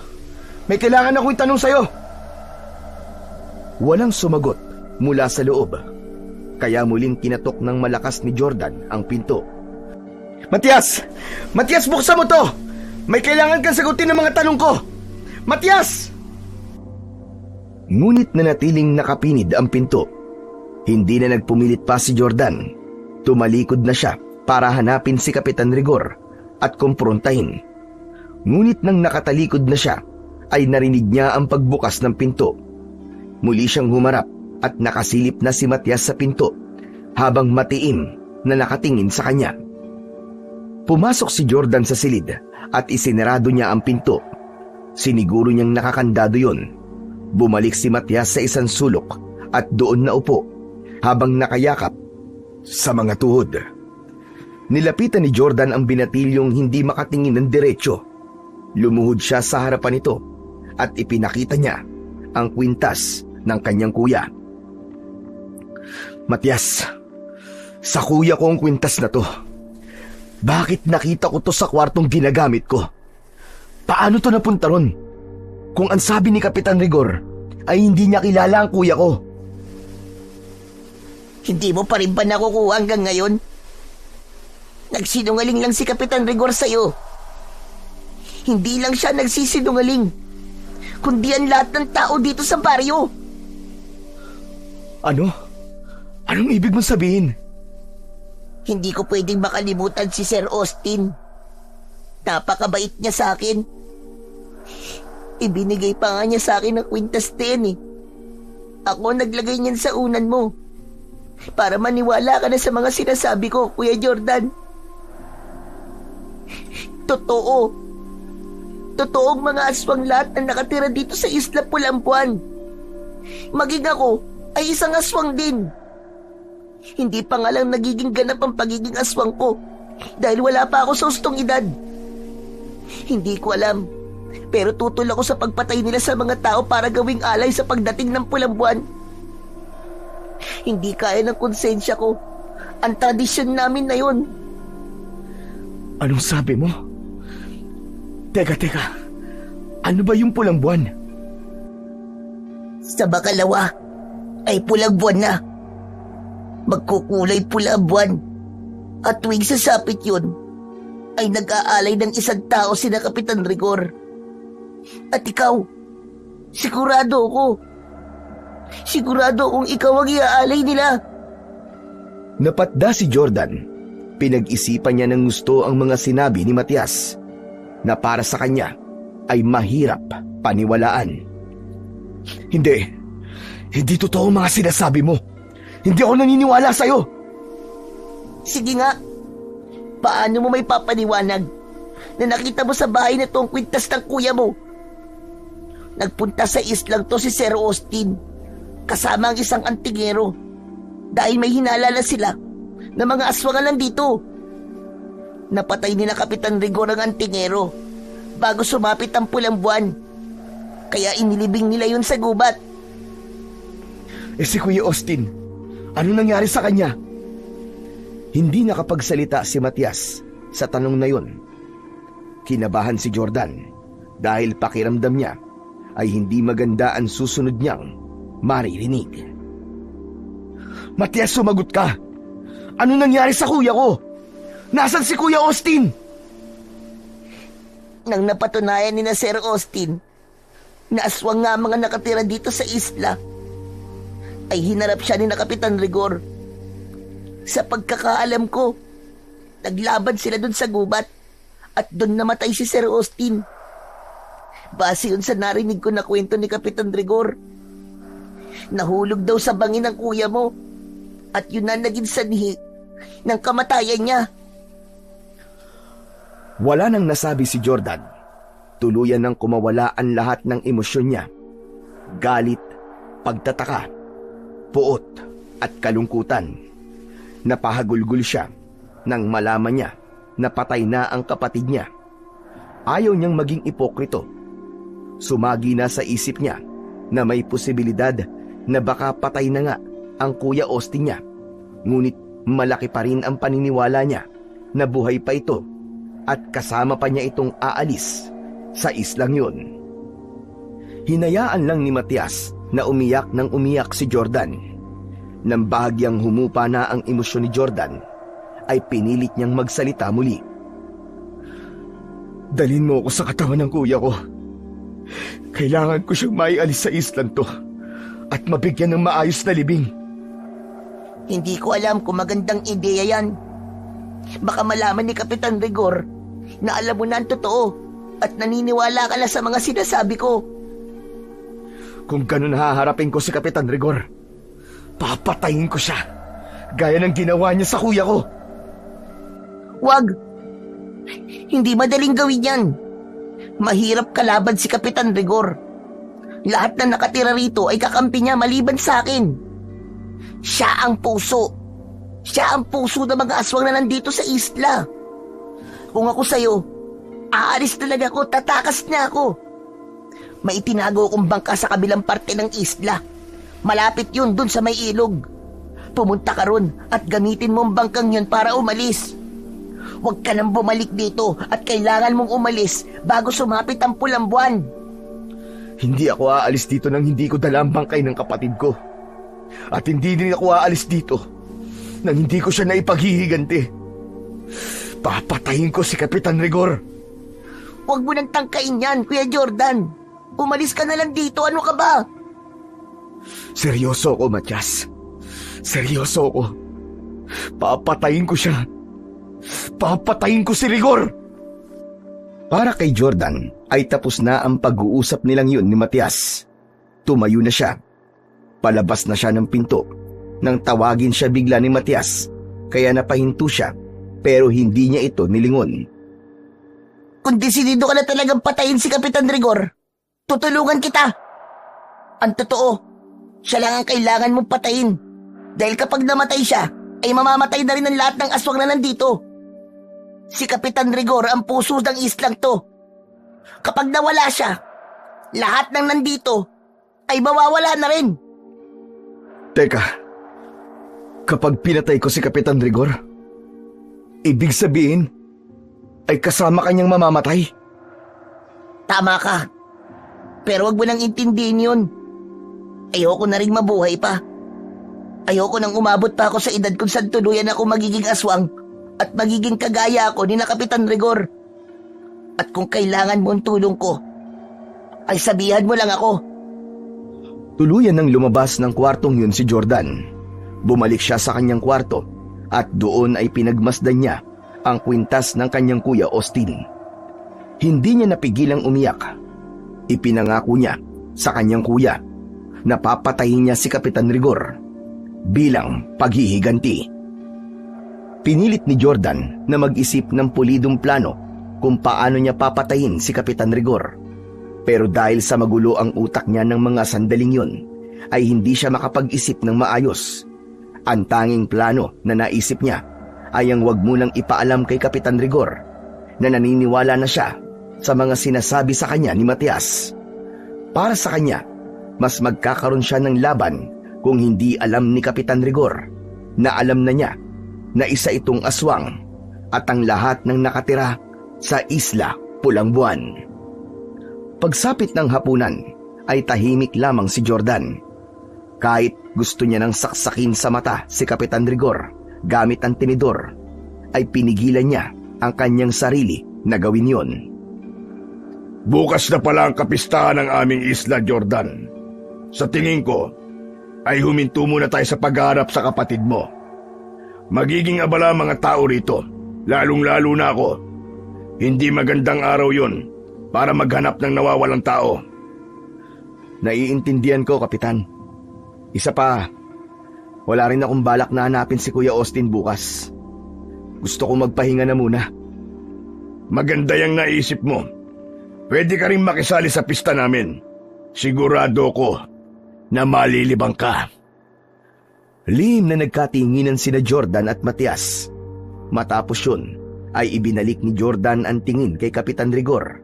May kailangan akong itanong sa'yo! Walang sumagot mula sa loob, kaya muling kinatok ng malakas ni Jordan ang pinto. Matias! Matias, buksan mo to! May kailangan kang sagutin ng mga tanong ko! Matias! Ngunit nanatiling nakapinid ang pinto. Hindi na nagpumilit pa si Jordan. Tumalikod na siya para hanapin si Kapitan Rigor at kumprontahin. Ngunit nang nakatalikod na siya, ay narinig niya ang pagbukas ng pinto. Muli siyang humarap at nakasilip na si Matias sa pinto habang matiim na nakatingin sa kanya. Pumasok si Jordan sa silid at isinarado niya ang pinto. Siniguro niyang nakakandado yon. Bumalik si Matias sa isang sulok at doon naupo habang nakayakap sa mga tuhod. Nilapitan ni Jordan ang binatilyong hindi makatingin ng diretsyo. Lumuhod siya sa harapan nito at ipinakita niya ang kwintas ng kanyang kuya. Matias, sa kuya ko ang kwintas na to. Bakit nakita ko to sa kwartong ginagamit ko? Paano to napunta ron? Kung ang sabi ni Kapitan Rigor ay hindi niya kilala ang kuya ko. Hindi mo pa rin ba nakukuha hanggang ngayon? Nagsinungaling lang si Kapitan Rigor sa'yo. Hindi lang siya nagsisinungaling, kundi ang lahat ng tao dito sa baryo. Ano? Anong ibig mong sabihin? Hindi ko pwedeng makalimutan si Sir Austin. Napakabait niya sa akin. Ibinigay pa nga niya sa akin ang kwintas na yan eh. Ako naglagay niyan sa unan mo para maniwala ka na sa mga sinasabi ko, Kuya Jordan. Totoo. Totoong mga aswang lahat na nakatira dito sa Isla Pulampuan. Maging ako ay isang aswang din. Hindi pa nga lang nagiging ganap ang pagiging aswang ko dahil wala pa ako sa hustong edad. Hindi ko alam, pero tutol ako sa pagpatay nila sa mga tao para gawing alay sa pagdating ng Pulambuan. Hindi kaya ng konsensya ko ang tradisyon namin na yun. Anong sabi mo? Teka. Ano ba yung pulang buwan? Sa Bacalawa ay pulang buwan na. Magkukulay pula ang buwan. At tuwing sasapit yun, ay nag-aalay ng isang tao sina Kapitan Rigor. At ikaw, sigurado kung ikaw ang iaalay nila. Napatda si Jordan. Pinag-isipan niya ng gusto ang mga sinabi ni Matias na para sa kanya ay mahirap paniwalaan. Hindi totoo ang mga sinasabi mo. Hindi ako naniniwala sa'yo. Sige nga, paano mo may papaniwanag na nakita mo sa bahay na to ang kwintas ng kuya mo? Nagpunta sa islang to si Sir Austin kasama ang isang antingero dahil may hinala na sila na mga aswangan lang dito. Napatay nila Kapitan Rigor ang antingero bago sumapit ang pulang buwan, kaya inilibing nila yun sa gubat. Si Kuya Austin, ano nangyari sa kanya? Hindi nakapagsalita si Matias sa tanong na yun. Kinabahan si Jordan dahil pakiramdam niya ay hindi maganda ang susunod niyang maririnig. Matias, sumagot ka! Ano nangyari sa kuya ko? Nasaan si Kuya Austin? Nang napatunayan ni na Sir Austin na aswang nga mga nakatira dito sa isla, ay hinarap siya ni na Kapitan Rigor. Sa pagkakaalam ko, naglaban sila dun sa gubat at dun namatay si Sir Austin. Base yun sa narinig ko na kwento ni Kapitan Rigor. Nahulog daw sa bangin ng kuya mo at yun na naging sanhi ng kamatayan niya. Wala nang nasabi si Jordan. Tuluyan nang kumawala ang lahat ng emosyon niya. Galit, pagtataka, puot at kalungkutan. Napahagulgul siya nang malaman niya na patay na ang kapatid niya. Ayaw niyang maging ipokrito. Sumagi na sa isip niya na may posibilidad na baka patay na nga ang Kuya Austin niya. Ngunit malaki pa rin ang paniniwala niya na buhay pa ito at kasama pa niya itong aalis sa islang yun. Hinayaan lang ni Matias na umiyak ng umiyak si Jordan. Nang bahagyang humupa na ang emosyon ni Jordan, ay pinilit niyang magsalita muli. Dalhin mo ako sa katawan ng kuya ko. Kailangan ko siyang maialis sa islang to at mabigyan ng maayos na libing. Hindi ko alam kung magandang ideya yan. Baka malaman ni Kapitan Rigor na alam mo na ang totoo at naniniwala ka na sa mga sinasabi ko. Kung ganun haharapin ko si Kapitan Rigor, papatayin ko siya, gaya ng ginawa niya sa kuya ko. Wag! Hindi madaling gawin yan. Mahirap kalaban si Kapitan Rigor. Lahat na nakatira rito ay kakampi niya maliban sa akin. Siya ang puso. Siya ang puso ng mga aswang na nandito sa isla. Kung ako sa'yo, aalis talaga ako, tatakas na ako. May itinago akong bangka sa kabilang parte ng isla. Malapit yun dun sa may ilog. Pumunta ka ron at gamitin mo ang bangkang yun para umalis. Huwag ka nang bumalik dito at kailangan mong umalis bago sumapit ang pulang buwan. Hindi ako aalis dito nang hindi ko dala ang bangkay ng kapatid ko. At hindi din ako aalis dito nang hindi ko siya naipaghihiganti. Papatayin ko si Kapitan Rigor. Huwag mo nang tangkain yan, Kuya Jordan. Umalis ka na lang dito, ano ka ba? Seryoso ko, Matias. Seryoso ko. Papatayin ko siya. Papatayin ko si Rigor! Para kay Jordan ay tapos na ang pag-uusap nilang yun ni Matias. Tumayo na siya. Palabas na siya ng pinto nang tawagin siya bigla ni Matias, kaya napahinto siya pero hindi niya ito nilingon. Kung desidido ka na talagang patayin si Kapitan Rigor, tutulungan kita. Ang totoo, siya lang ang kailangan mong patayin. Dahil kapag namatay siya, ay mamamatay na rin ang lahat ng aswang na nandito. Si Kapitan Rigor ang puso ng islang to. Kapag nawala siya, lahat ng nandito ay mawawala na rin. Teka, kapag pinatay ko si Kapitan Rigor, ibig sabihin ay kasama kanyang mamamatay? Tama ka. Pero wag mo nang intindihin yun. Ayoko na rin mabuhay pa. Ayoko nang umabot pa ako sa edad kung saan tuluyan ako magiging aswang at magiging kagaya ako ni na Kapitan Rigor. At kung kailangan mo ang tulong ko, ay sabihan mo lang ako. Tuluyan nang lumabas ng kwartong yun si Jordan. Bumalik siya sa kanyang kwarto at doon ay pinagmasdan niya ang kwintas ng kanyang kuya Austin. Hindi niya napigilang umiyak. Ipinangako niya sa kanyang kuya na papatayin niya si Kapitan Rigor bilang paghihiganti. Pinilit ni Jordan na mag-isip ng pulidong plano kung paano niya papatayin si Kapitan Rigor. Pero dahil sa magulo ang utak niya ng mga sandaling yun, ay hindi siya makapag-isip ng maayos. Ang tanging plano na naisip niya ay ang wag munang ipaalam kay Kapitan Rigor na naniniwala na siya sa mga sinasabi sa kanya ni Matias. Para sa kanya, mas magkakaroon siya ng laban kung hindi alam ni Kapitan Rigor na alam na niya na isa itong aswang at ang lahat ng nakatira sa Isla Pulang Buwan. Pagsapit ng hapunan ay tahimik lamang si Jordan. Kahit gusto niya nang saksakin sa mata si Kapitan Rigor gamit ang tinidor, ay pinigilan niya ang kanyang sarili na gawin yon. Bukas na pala ang kapistahan ng aming isla, Jordan. Sa tingin ko, ay huminto muna tayo sa pagharap sa kapatid mo. Magiging abala mga tao rito, lalong-lalo na ako. Hindi magandang araw yon para maghanap ng nawawalang tao. Naiintindihan ko, Kapitan. Isa pa, wala rin akong balak na hanapin si Kuya Austin bukas. Gusto kong magpahinga na muna. Maganda yung naisip mo. Pwede ka rin makisali sa pista namin. Sigurado ko na malilibang ka. Lihim na nagkatinginan sina Jordan at Matias. Matapos yun, ay ibinalik ni Jordan ang tingin kay Kapitan Rigor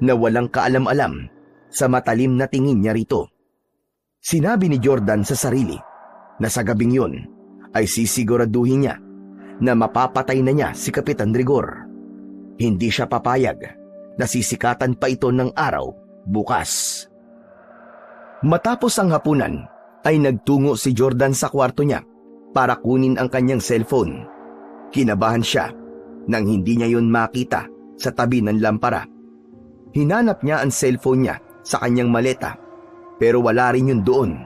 na walang kaalam-alam sa matalim na tingin niya rito. Sinabi ni Jordan sa sarili na sa gabing yun ay sisiguraduhin niya na mapapatay na niya si Kapitan Rigor. Hindi siya papayag na sisikatan pa ito ng araw bukas. Matapos ang hapunan ay nagtungo si Jordan sa kwarto niya para kunin ang kanyang cellphone. Kinabahan siya nang hindi niya yun makita sa tabi ng lampara. Hinanap niya ang cellphone niya sa kanyang maleta pero wala rin yun doon.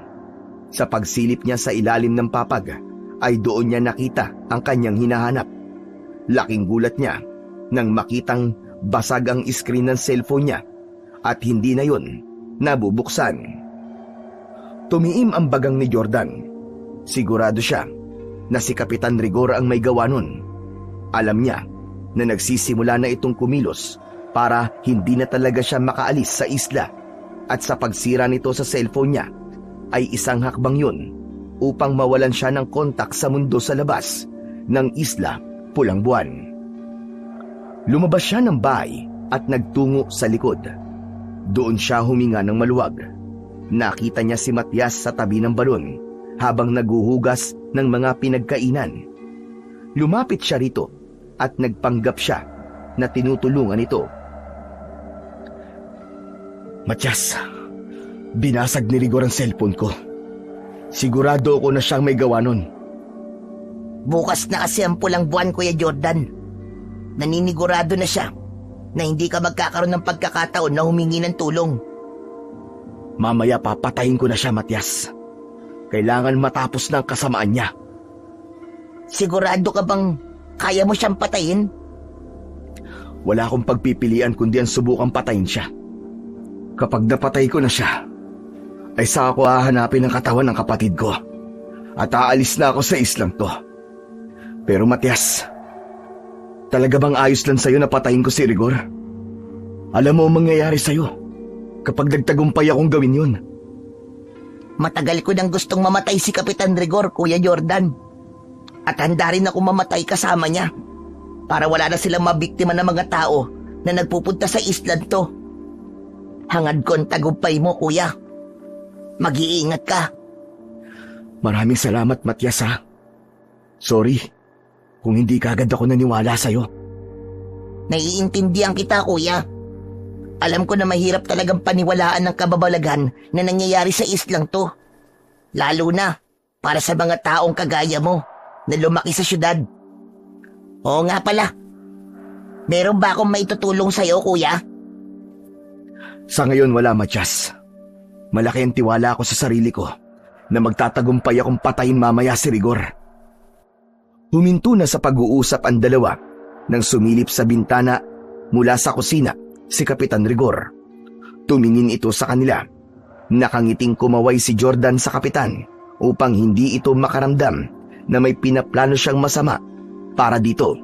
Sa pagsilip niya sa ilalim ng papag ay doon niya nakita ang kanyang hinahanap. Laking gulat niya nang makitang basag ang screen ng cellphone niya at hindi na yun nabubuksan. Tumiim ang bagang ni Jordan. Sigurado siya na si Kapitan Rigor ang may gawa nun. Alam niya na nagsisimula na itong kumilos para hindi na talaga siya makaalis sa isla at sa pagsira nito sa cellphone niya ay isang hakbang yun upang mawalan siya ng kontak sa mundo sa labas ng Isla Pulang Buwan. Lumabas siya ng bahay at nagtungo sa likod. Doon siya huminga ng maluwag. Nakita niya si Matias sa tabi ng balon habang naguhugas ng mga pinagkainan. Lumapit siya rito at nagpanggap siya na tinutulungan ito. Matias, binasag ni Rigor ang cellphone ko. Sigurado ako na siyang may gawa nun. Bukas na kasi ang pulang buwan, Kuya Jordan. Naninigurado na siya na hindi ka magkakaroon ng pagkakataon na humingi ng tulong. Mamaya papatayin ko na siya, Matias. Kailangan matapos ng kasamaan niya. Sigurado ka bang kaya mo siyang patayin? Wala akong pagpipilian kundi ang subukang patayin siya. Kapag napatay ko na siya, ay saka ko hahanapin ang katawan ng kapatid ko at aalis na ako sa islang to. Pero Matias, talaga bang ayos lang sa'yo na patayin ko si Rigor? Alam mo ang mangyayari sa'yo kapag nagtagumpay akong gawin yun. Matagal ko nang gustong mamatay si Kapitan Rigor, Kuya Jordan. At handa rin ako mamatay kasama niya para wala na silang mabiktima ng mga tao na nagpupunta sa island to. Hangad ko ang tagumpay mo, Kuya. Mag-iingat ka. Maraming salamat, Matias, ha. Sorry kung hindi kagad ako naniwala sa'yo. Naiintindihan kita, Kuya. Alam ko na mahirap talagang paniwalaan ng kababalagan na nangyayari sa islang to. Lalo na para sa mga taong kagaya mo na lumaki sa syudad. Oo nga pala. Meron ba akong maitutulong sa'yo, Kuya? Sa ngayon wala, Matias. Malaki ang tiwala ko sa sarili ko na magtatagumpay akong patayin mamaya si Rigor. Huminto na sa pag-uusap ang dalawa nang sumilip sa bintana mula sa kusina si Kapitan Rigor. Tumingin ito sa kanila. Nakangiting kumaway si Jordan sa kapitan upang hindi ito makaramdam na may pinaplano siyang masama para dito.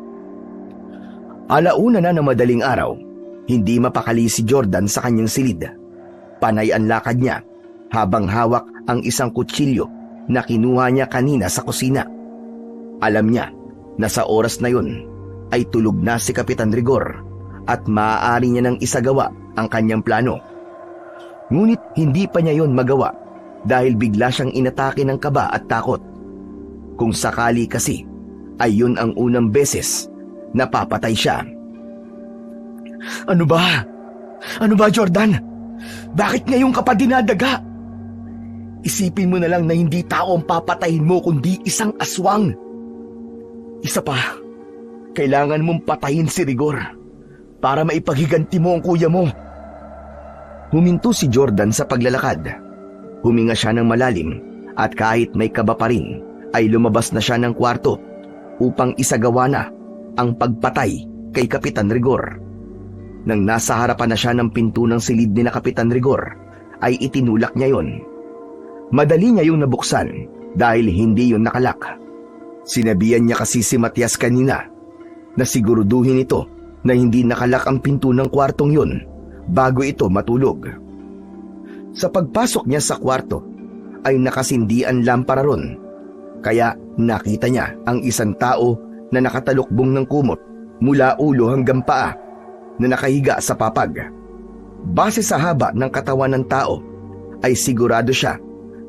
Alauna na ng madaling araw, hindi mapakali si Jordan sa kanyang silid. Panay ang lakad niya habang hawak ang isang kutsilyo na kinuha niya kanina sa kusina. Alam niya na sa oras na yun ay tulog na si Kapitan Rigor at maaari niya nang isagawa ang kanyang plano. Ngunit hindi pa niya yon magawa dahil bigla siyang inatake ng kaba at takot. Kung sakali kasi ay yun ang unang beses na papatay siya. Ano ba? Ano ba, Jordan? Bakit ngayon ka pa dinadaga? Isipin mo na lang na hindi tao ang papatayin mo kundi isang aswang. Isa pa, kailangan mong patayin si Rigor para maipaghiganti mo ang kuya mo. Huminto si Jordan sa paglalakad. Huminga siya ng malalim at kahit may kaba pa rin ay lumabas na siya ng kwarto upang isagawa na ang pagpatay kay Kapitan Rigor. Nang nasa harapan na siya ng pinto ng silid ni na Kapitan Rigor, ay itinulak niya yon. Madali niya yung nabuksan dahil hindi yon nakalak. Sinabihan niya kasi si Matias kanina na siguruduhin ito na hindi nakalak ang pinto ng kwartong yon bago ito matulog. Sa pagpasok niya sa kwarto ay nakasindi ang lampara ron, kaya nakita niya ang isang tao na nakatalukbong ng kumot mula ulo hanggang paa na nakahiga sa papag. Base sa haba ng katawan ng tao ay sigurado siya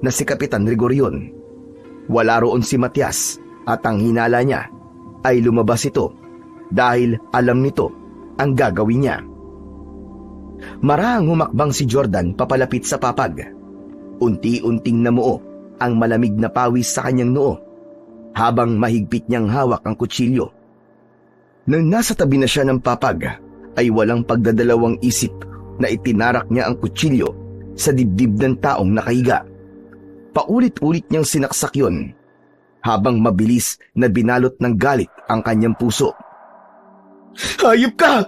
na si Kapitan Rigor yun. Wala roon si Matias at ang hinala niya ay lumabas ito dahil alam nito ang gagawin niya. Marahang humakbang si Jordan papalapit sa papag. Unti-unting namuo ang malamig na pawis sa kanyang noo habang mahigpit niyang hawak ang kutsilyo. Nang nasa tabi na siya ng papag ay walang pagdadalawang isip na itinarak niya ang kutsilyo sa dibdib ng taong nakahiga. Paulit-ulit niyang sinaksak yun habang mabilis na binalot ng galit ang kanyang puso. Hayop ka!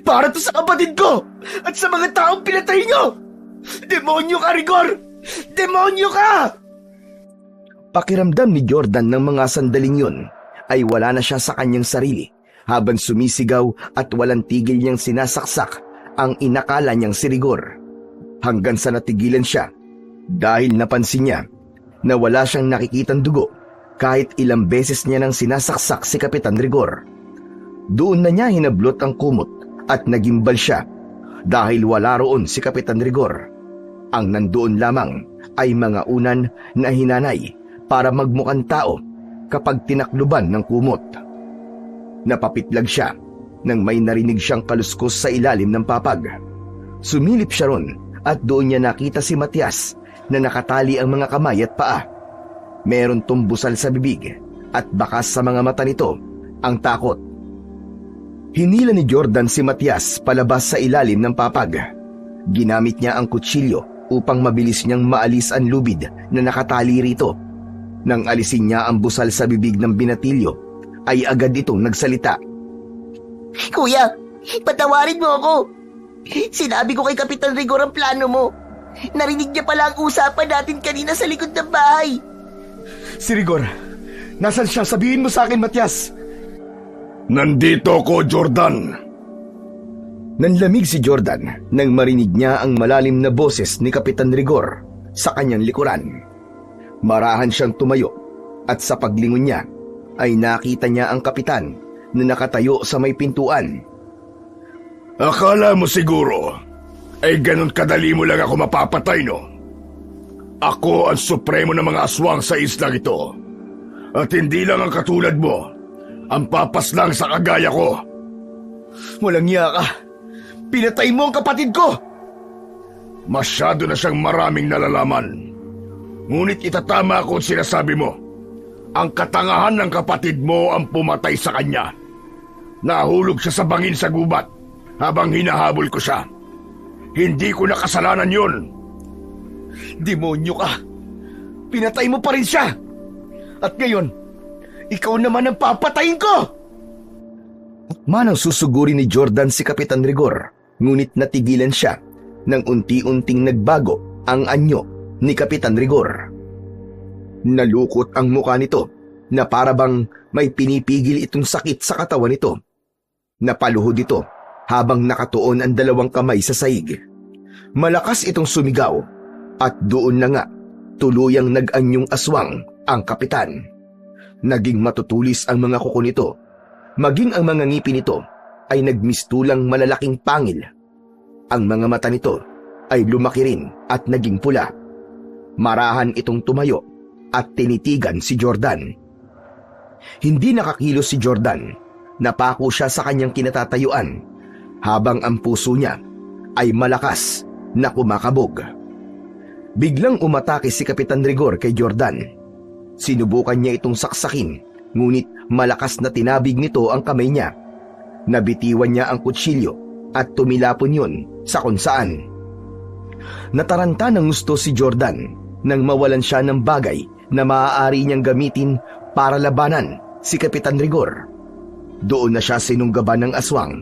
Para to sa kapatid ko at sa mga taong pinatay niyo! Demonyo ka, Rigor! Demonyo ka! Pakiramdam ni Jordan ng mga sandaling yun ay wala na siya sa kanyang sarili habang sumisigaw at walang tigil niyang sinasaksak ang inakala niyang si Rigor. Hanggang sa natigilan siya dahil napansin niya na wala siyang nakikitang dugo kahit ilang beses niya nang sinasaksak si Kapitan Rigor. Doon na niya hinablot ang kumot at nagimbal siya dahil wala roon si Kapitan Rigor. Ang nandoon lamang ay mga unan na hinanay para magmukhang tao kapag tinakluban ng kumot. Napapitlag siya nang may narinig siyang kaluskos sa ilalim ng papag. Sumilip siya ron at doon niya nakita si Matias na nakatali ang mga kamay at paa. Meron tumbusal sa bibig at bakas sa mga mata nito ang takot. Hinila ni Jordan si Matias palabas sa ilalim ng papag. Ginamit niya ang kutsilyo upang mabilis niyang maalis ang lubid na nakatali rito. Nang alisin niya ang busal sa bibig ng binatilyo, ay agad itong nagsalita. Kuya, patawarin mo ako. Sinabi ko kay Kapitan Rigor ang plano mo. Narinig niya pala ang usapan natin kanina sa likod ng bahay. Si Rigor, nasan siya? Sabihin mo sa akin, Matias. Nandito ko, Jordan. Nanlamig si Jordan nang marinig niya ang malalim na boses ni Kapitan Rigor sa kanyang likuran. Marahan siyang tumayo at sa paglingon niya ay nakita niya ang kapitan na nakatayo sa may pintuan. Akala mo siguro ay ganun kadali mo lang ako mapapatay, no? Ako ang supremo ng mga aswang sa islang ito. At hindi lang ang katulad mo ang papaslang sa kagaya ko. Walang iya ka. Pinatay mo ang kapatid ko. Masyado na siyang maraming nalalaman. Ngunit itatama ko ang sinasabi mo. Ang katangahan ng kapatid mo ang pumatay sa kanya. Nahulog siya sa bangin sa gubat habang hinahabol ko siya. Hindi ko na kasalanan yun. Demonyo ka. Pinatay mo pa rin siya. At ngayon, ikaw naman ang papatayin ko. Manang susuguri ni Jordan si Kapitan Rigor, ngunit natigilan siya nang unti-unting nagbago ang anyo ni Kapitan Rigor. Nalukot ang mukha nito na parabang may pinipigil itong sakit sa katawan nito. Napaluhod ito habang nakatuon ang dalawang kamay sa sahig. Malakas itong sumigaw at doon na nga tuluyang nag-anyong aswang ang kapitan. Naging matutulis ang mga kuko nito, maging ang mga ngipin nito ay nagmistulang malalaking pangil. Ang mga mata nito ay lumaki rin at naging pula. Marahan itong tumayo at tinitigan si Jordan. Hindi nakakilos si Jordan. Napako siya sa kanyang kinatatayuan habang ang puso niya ay malakas na kumakabog. Biglang umatake si Kapitan Rigor kay Jordan. Sinubukan niya itong saksakin, ngunit malakas na tinabig nito ang kamay niya. Nabitiwan niya ang kutsilyo at tumilapon yun sa kung saan. Nataranta ng gusto si Jordan nang mawalan siya ng bagay na maaari niyang gamitin para labanan si Kapitan Rigor. Doon na siya sinunggaban ng aswang.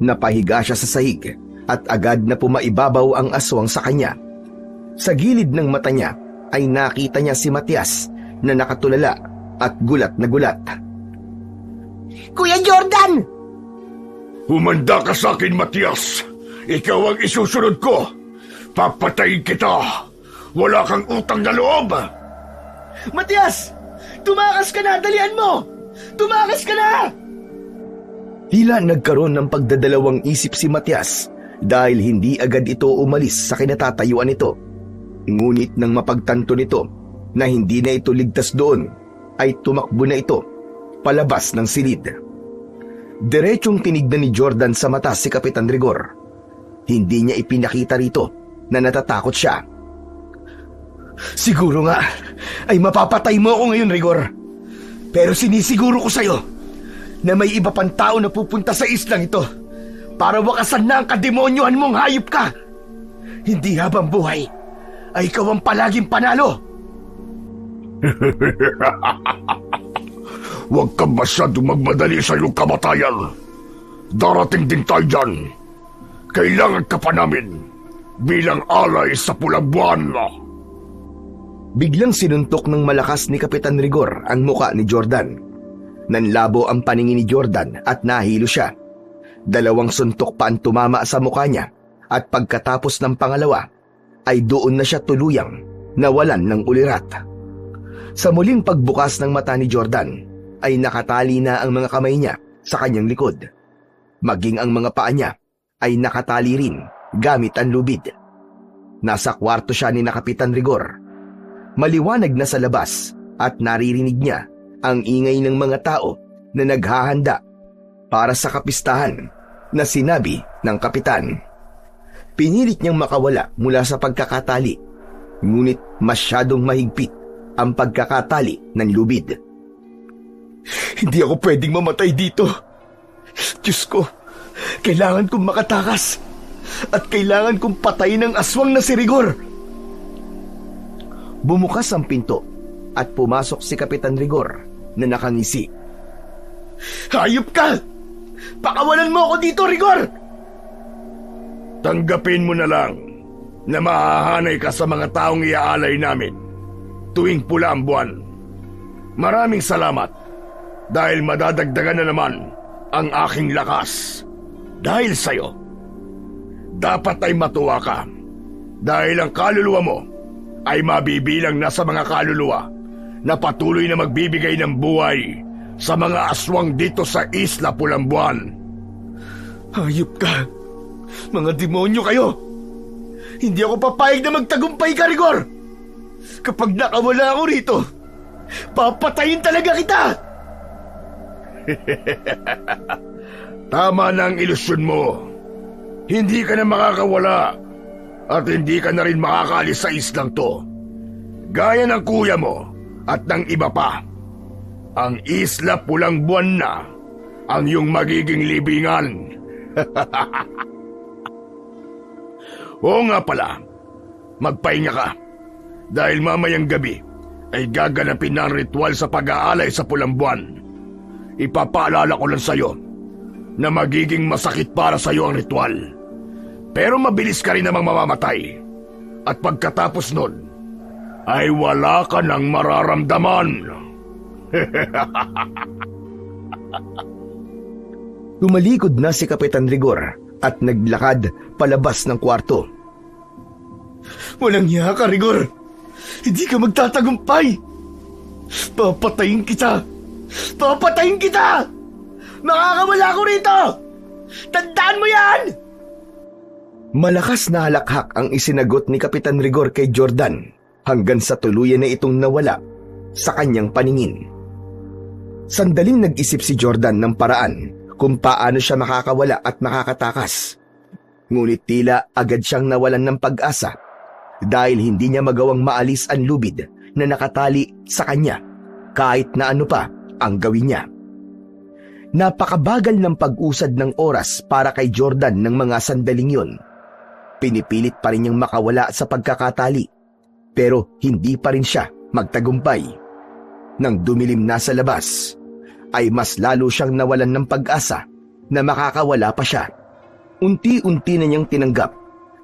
Napahiga siya sa sahig at agad na pumaibabaw ang aswang sa kanya. Sa gilid ng mata niya ay nakita niya si Matias na nakatulala at gulat na gulat. Kuya Jordan! Humanda ka sa akin, Matias. Ikaw ang isusunod ko. Papatayin kita. Wala kang utang na loob. Matias! Tumakas ka na! Dalian mo! Tumakas ka na! Tila nagkaroon ng pagdadalawang isip si Matias dahil hindi agad ito umalis sa kinatatayuan nito. Ngunit nang mapagtanto nito na hindi na ito ligtas doon, ay tumakbo na ito palabas ng silid. Diretsong tinignan ni Jordan sa mata si Kapitan Rigor. Hindi niya ipinakita rito na natatakot siya. Siguro nga ay mapapatay mo ako ngayon, Rigor. Pero sinisiguro ko sa'yo na may iba pang tao na pupunta sa islang ito para wakasan na ang kademonyohan mong hayop ka. Hindi habang buhay ay ikaw ang palaging panalo. Huwag ka masyadong magmadali sa iyong kamatayan. Darating din tayo dyan. Kailangan ka pa namin bilang alay sa pulang buwan. Biglang sinuntok ng malakas ni Kapitan Rigor ang muka ni Jordan. Nanlabo ang paningin ni Jordan at nahilo siya. 2 suntok pa ang tumama sa muka niya at pagkatapos ng pangalawa ay doon na siya tuluyang nawalan ng ulirat. Sa muling pagbukas ng mata ni Jordan ay nakatali na ang mga kamay niya sa kanyang likod. Maging ang mga paa niya ay nakatali rin gamit ang lubid. Nasa kwarto siya ni Kapitan Rigor. Maliwanag na sa labas at naririnig niya ang ingay ng mga tao na naghahanda para sa kapistahan na sinabi ng kapitan. Pinilit niyang makawala mula sa pagkakatali, ngunit masyadong mahigpit ang pagkakatali ng lubid. Hindi ako pwedeng mamatay dito. Diyos ko, kailangan kong makatakas at kailangan kong patayin ang aswang na si Rigor. Bumukas ang pinto at pumasok si Kapitan Rigor na nakangisi. Hayop ka! Pakawalan mo ako dito, Rigor! Tanggapin mo na lang na mahahanay ka sa mga taong iaalay namin tuwing pula ang buwan. Maraming salamat dahil madadagdagan na naman ang aking lakas. Dahil sa'yo, dapat ay matuwa ka dahil ang kaluluwa mo ay mabibilang na sa mga kaluluwa na patuloy na magbibigay ng buhay sa mga aswang dito sa Isla Pulang Buwan. Hayop ka! Mga demonyo kayo! Hindi ako papayag na magtagumpay ka, Rigor! Kapag nakawala ako rito, papatayin talaga kita! Tama na ang ilusyon mo. Hindi ka na makakawala at hindi ka na rin makakaalis sa islang to. Gaya ng kuya mo at ng iba pa. Ang Isla Pulang Buwan na ang iyong magiging libingan. Oo nga pala, magpahinga ka. Dahil mamayang gabi ay gaganapin na ang ritual sa pag-aalay sa Pulang Buwan. Ipapaalala ko lang sa'yo na magiging masakit para sa'yo ang ritual. Pero mabilis ka rin namang mamamatay. At pagkatapos nun, ay wala ka nang mararamdaman. Tumalikod na si Kapitan Rigor at naglakad palabas ng kwarto. Walang hiya ka, Rigor! Hindi ka magtatagumpay! Papatayin kita! Papatayin kita! Makakawala ko rito! Tandaan mo yan! Malakas na halakhak ang isinagot ni Kapitan Rigor kay Jordan hanggang sa tuluyan na itong nawala sa kanyang paningin. Sandaling nag-isip si Jordan ng paraan kung paano siya makakawala at makakatakas. Ngunit tila agad siyang nawalan ng pag-asa dahil hindi niya magawang maalis ang lubid na nakatali sa kanya kahit na ano pa ang gawin niya. Napakabagal ng pag-usad ng oras para kay Jordan ng mga sandaling yun. Pinipilit pa rin niyang makawala sa pagkakatali pero hindi pa rin siya magtagumpay. Nang dumilim na sa labas, ay mas lalo siyang nawalan ng pag-asa na makakawala pa siya. Unti-unti na niyang tinanggap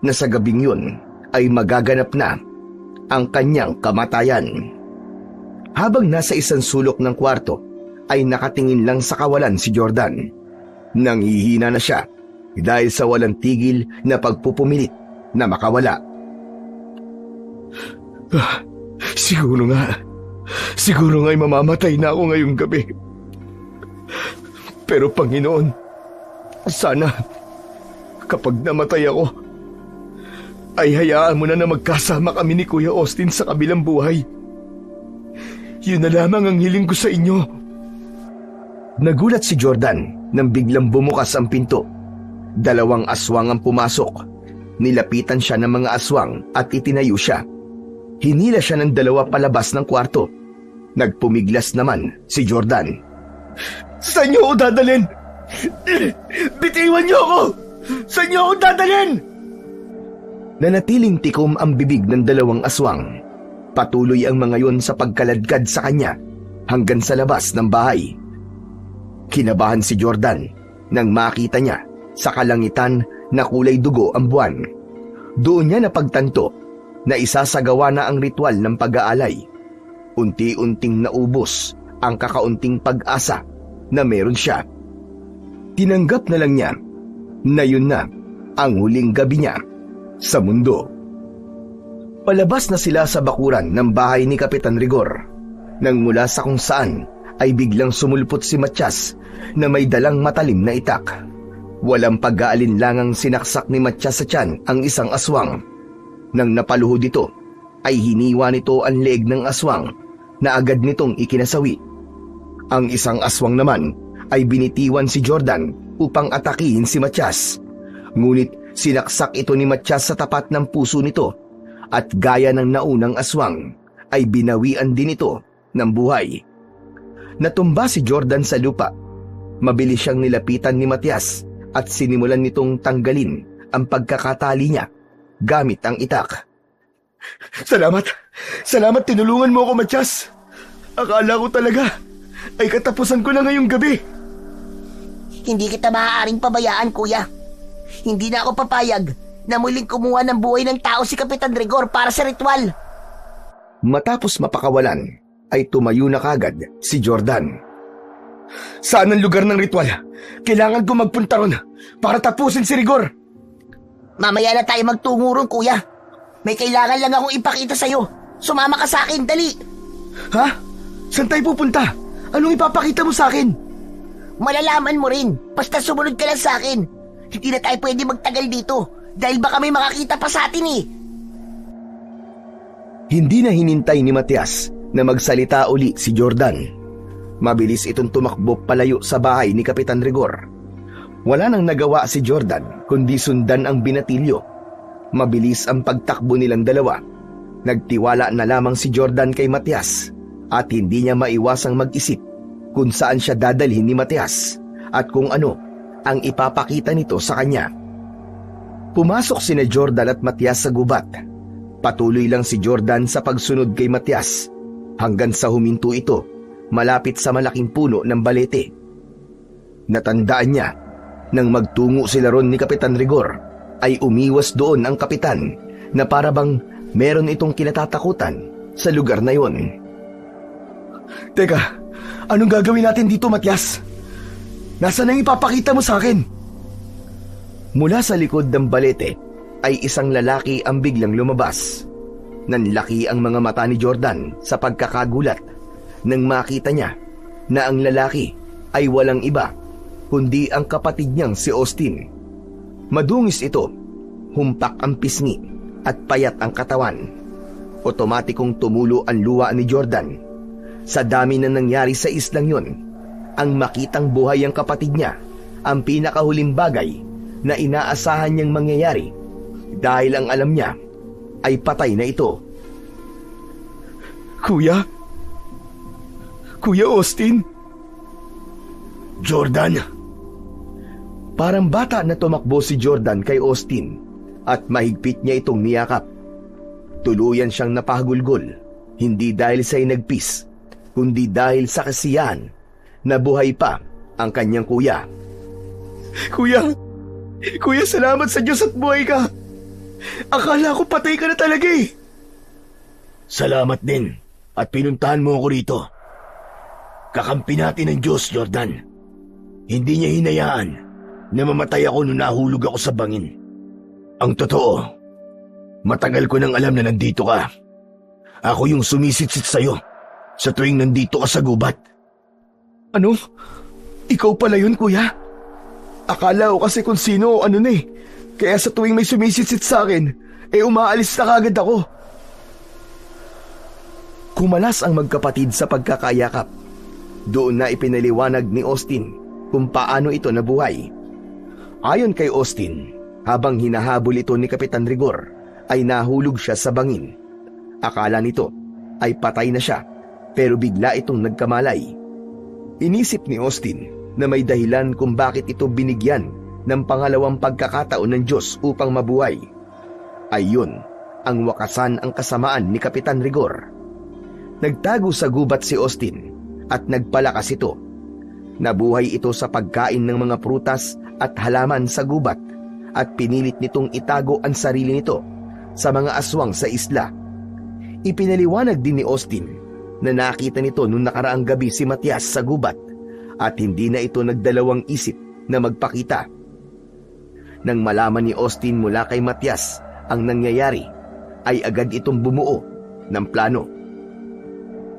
na sa gabing yun ay magaganap na ang kanyang kamatayan. Habang nasa isang sulok ng kwarto, ay nakatingin lang sa kawalan si Jordan. Nanghihina na siya dahil sa walang tigil na pagpupumilit na makawala. Siguro nga'y mamamatay na ako ngayong gabi. Pero Panginoon, sana kapag namatay ako, ay hayaan mo na magkasama kami ni Kuya Austin sa kabilang buhay. Yun na lamang ang hiling ko sa inyo. Nagulat si Jordan nang biglang bumukas ang pinto. 2 aswang ang pumasok. Nilapitan siya ng mga aswang at itinayo siya. Hinila siya ng 2 palabas ng kwarto. Nagpumiglas naman si Jordan. Saan niyo ako dadalhin? Bitiwan niyo ako! Saan niyo ako dadalhin? Nanatiling tikom ang bibig ng 2 aswang. Patuloy ang mga yon sa pagkaladkad sa kanya hanggang sa labas ng bahay. Kinabahan si Jordan nang makita niya sa kalangitan na kulay dugo ang buwan. Doon niya napagtanto na isasagawa na ang ritual ng pag-aalay. Unti-unting naubos ang kakaunting pag-asa na meron siya. Tinanggap na lang niya na yun na ang huling gabi niya sa mundo. Palabas na sila sa bakuran ng bahay ni Kapitan Rigor nang mula sa kung saan ay biglang sumulpot si Matyas na may dalang matalim na itak. Walang pag-aalinlangang sinaksak ni Matyas sa tiyan ang isang aswang. Nang napaluhod ito, ay hiniwa nito ang leeg ng aswang na agad nitong ikinasawi. Ang isang aswang naman ay binitiwan si Jordan upang atakihin si Matyas. Ngunit sinaksak ito ni Matyas sa tapat ng puso nito at gaya ng naunang aswang ay binawian din ito ng buhay. Natumba si Jordan sa lupa. Mabilis siyang nilapitan ni Matyas at sinimulan nitong tanggalin ang pagkakatali niya gamit ang itak. Salamat! Salamat, tinulungan mo ako, Matyas! Akala ko talaga ay katapusan ko na ngayong gabi. Hindi kita maaaring pabayaan, kuya. Hindi na ako papayag na muling kumuha ng buhay ng tao si Kapitan Rigor para sa ritual. Matapos mapakawalan, ay tumayo na kagad si Jordan. Saan ang lugar ng ritual? Kailangan ko magpunta ron para tapusin si Rigor. Mamaya na tayo magtungo ron, kuya. May kailangan lang akong ipakita sa'yo. Sumama ka sa akin, dali. Ha? Saan tayo pupunta? Anong ipapakita mo sa akin? Malalaman mo rin. Basta sumunod ka lang sa akin. Hindi na tayo pwede magtagal dito dahil baka may makakita pa sa atin eh. Hindi na hinintay ni Matyas na magsalita uli si Jordan. Mabilis itong tumakbo palayo sa bahay ni Kapitan Rigor. Wala nang nagawa si Jordan kundi sundan ang binatilyo. Mabilis ang pagtakbo nilang dalawa. Nagtiwala na lamang si Jordan kay Matyas at hindi niya maiwasang mag-isip kung saan siya dadalhin ni Matyas at kung ano ang ipapakita nito sa kanya. Pumasok sina Jordan at Matyas sa gubat. Patuloy lang si Jordan sa pagsunod kay Matyas hanggang sa huminto ito malapit sa malaking puno ng balete. Natandaan niya nang magtungo sila ron ni Kapitan Rigor ay umiwas doon ang kapitan na para bang meron itong kinatatakutan sa lugar na yon. Teka, anong gagawin natin dito, Matyas? Nasaan ang ipapakita mo sa akin? Mula sa likod ng balete ay isang lalaki ang biglang lumabas. Nanlaki ang mga mata ni Jordan sa pagkakagulat nang makita niya na ang lalaki ay walang iba kundi ang kapatid niyang si Austin. Madungis ito, humpak ang pisngi at payat ang katawan. Otomatikong tumulo ang luha ni Jordan. Sa dami na nangyari sa islang yon, ang makitang buhay ang kapatid niya ang pinakahuling bagay na inaasahan niyang mangyayari dahil ang alam niya ay patay na ito. Kuya? Kuya Austin? Jordan? Parang bata na tumakbo si Jordan kay Austin at mahigpit niya itong niyakap. Tuluyan siyang napahagulgol, hindi dahil sa inagpis, kundi dahil sa kasiyahan na buhay pa ang kanyang kuya. Kuya! Kuya, salamat sa Diyos at buhay ka! Akala ko patay ka na talaga eh! Salamat din at pinuntahan mo ako rito. Kakampi natin ng Diyos, Jordan. Hindi niya hinayaan na mamatay ako nung nahulog ako sa bangin. Ang totoo, matagal ko nang alam na nandito ka. Ako yung sumisitsit sa'yo sa tuwing nandito ka sa gubat. Ano? Ikaw pala yun, kuya? Akala ko kasi kung sino o ano na eh. Kaya sa tuwing may sumisitsit sa akin, umaalis na kagad ako. Kumalas ang magkapatid sa pagkakayakap. Doon na ipinaliwanag ni Austin kung paano ito nabuhay. Ayon kay Austin, habang hinahabol ito ni Kapitan Rigor, ay nahulog siya sa bangin. Akala nito ay patay na siya, pero bigla itong nagkamalay. Inisip ni Austin na may dahilan kung bakit ito binigyan ng pangalawang pagkakataon ng Diyos upang mabuhay. Ayun ang wakasan ang kasamaan ni Kapitan Rigor. Nagtago sa gubat si Austin at nagpalakas ito. Nabuhay ito sa pagkain ng mga prutas at halaman sa gubat at pinilit nitong itago ang sarili nito sa mga aswang sa isla. Ipinaliwanag din ni Austin na nakita nito noong nakaraang gabi si Matias sa gubat at hindi na ito nagdalawang isip na magpakita. Nang malaman ni Austin mula kay Matias ang nangyayari, ay agad itong bumuo ng plano.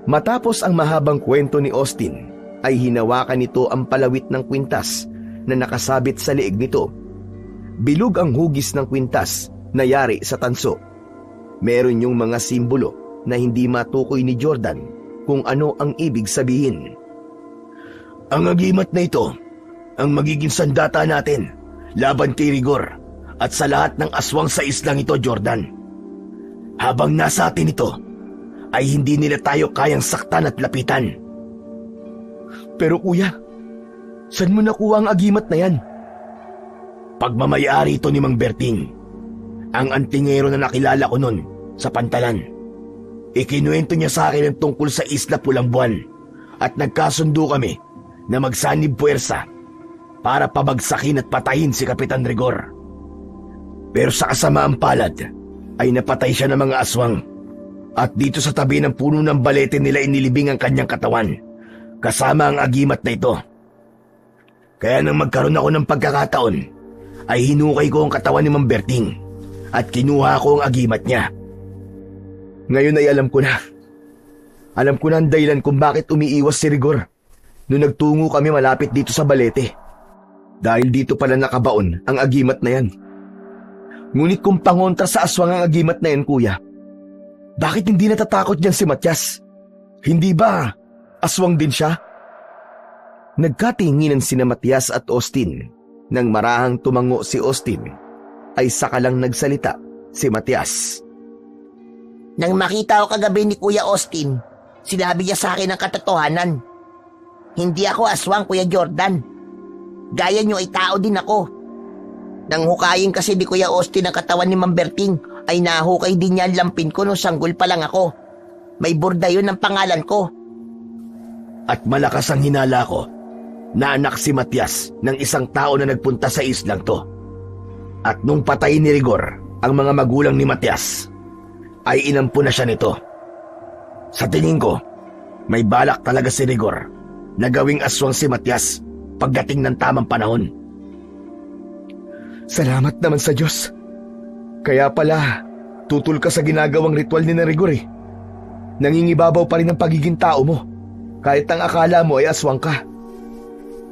Matapos ang mahabang kwento ni Austin, ay hinawakan nito ang palawit ng kwintas na nakasabit sa leeg nito. Bilog ang hugis ng kwintas na yari sa tanso. Meron yung mga simbolo na hindi matukoy ni Jordan kung ano ang ibig sabihin. Ang agimat na ito ang magiging sandata natin laban kay Rigor at sa lahat ng aswang sa islang ito, Jordan. Habang nasa atin ito, ay hindi nila tayo kayang saktan at lapitan. Pero kuya, saan mo nakuha ang agimat na yan? Pagmamayari ito ni Mang Berting, ang antingero na nakilala ko nun sa Pantalan. Ikinuwento niya sa akin ang tungkol sa Isla Pulang Buwan at nagkasundo kami na magsanib puwersa para pabagsakin at patayin si Kapitan Rigor. Pero sa kasamaang palad ay napatay siya ng mga aswang at dito sa tabi ng puno ng balete nila inilibing ang kanyang katawan kasama ang agimat na ito. Kaya nang magkaroon ako ng pagkakataon ay hinukay ko ang katawan ni Mang Berting at kinuha ko ang agimat niya. Ngayon ay alam ko na. Alam ko na ang dahilan kung bakit umiiwas si Rigor nung nagtungo kami malapit dito sa balete. Dahil dito pala nakabaon ang agimat na yan. Ngunit kung pangontra sa aswang ang agimat na yan, kuya, bakit hindi natatakot niyan si Matias? Hindi ba aswang din siya? Nagkatinginan sina Matias at Austin. Nang marahang tumango si Austin, ay saka lang nagsalita si Matias. Nang makita ko kagabi ni Kuya Austin, sinabi niya sa akin ang katotohanan. Hindi ako aswang, Kuya Jordan. Gaya niyo ay tao din ako. Nang hukayin kasi ni Kuya Austin ang katawan ni Mang Berting, ay nahukay din niya ang lampin ko nung sanggol pa lang ako. May burda yun ang pangalan ko. At malakas ang hinala ko na anak si Matias ng isang tao na nagpunta sa islang to. At nung patayin ni Rigor ang mga magulang ni Matias, ay inampu na siya nito. Sa tingin ko, may balak talaga si Rigor na gawing aswang si Matias pagdating ng tamang panahon. Salamat naman sa Diyos. Kaya pala, tutol ka sa ginagawang ritual ni Rigor eh. Nangingibabaw pa rin ang pagiging tao mo, kahit ang akala mo ay aswang ka.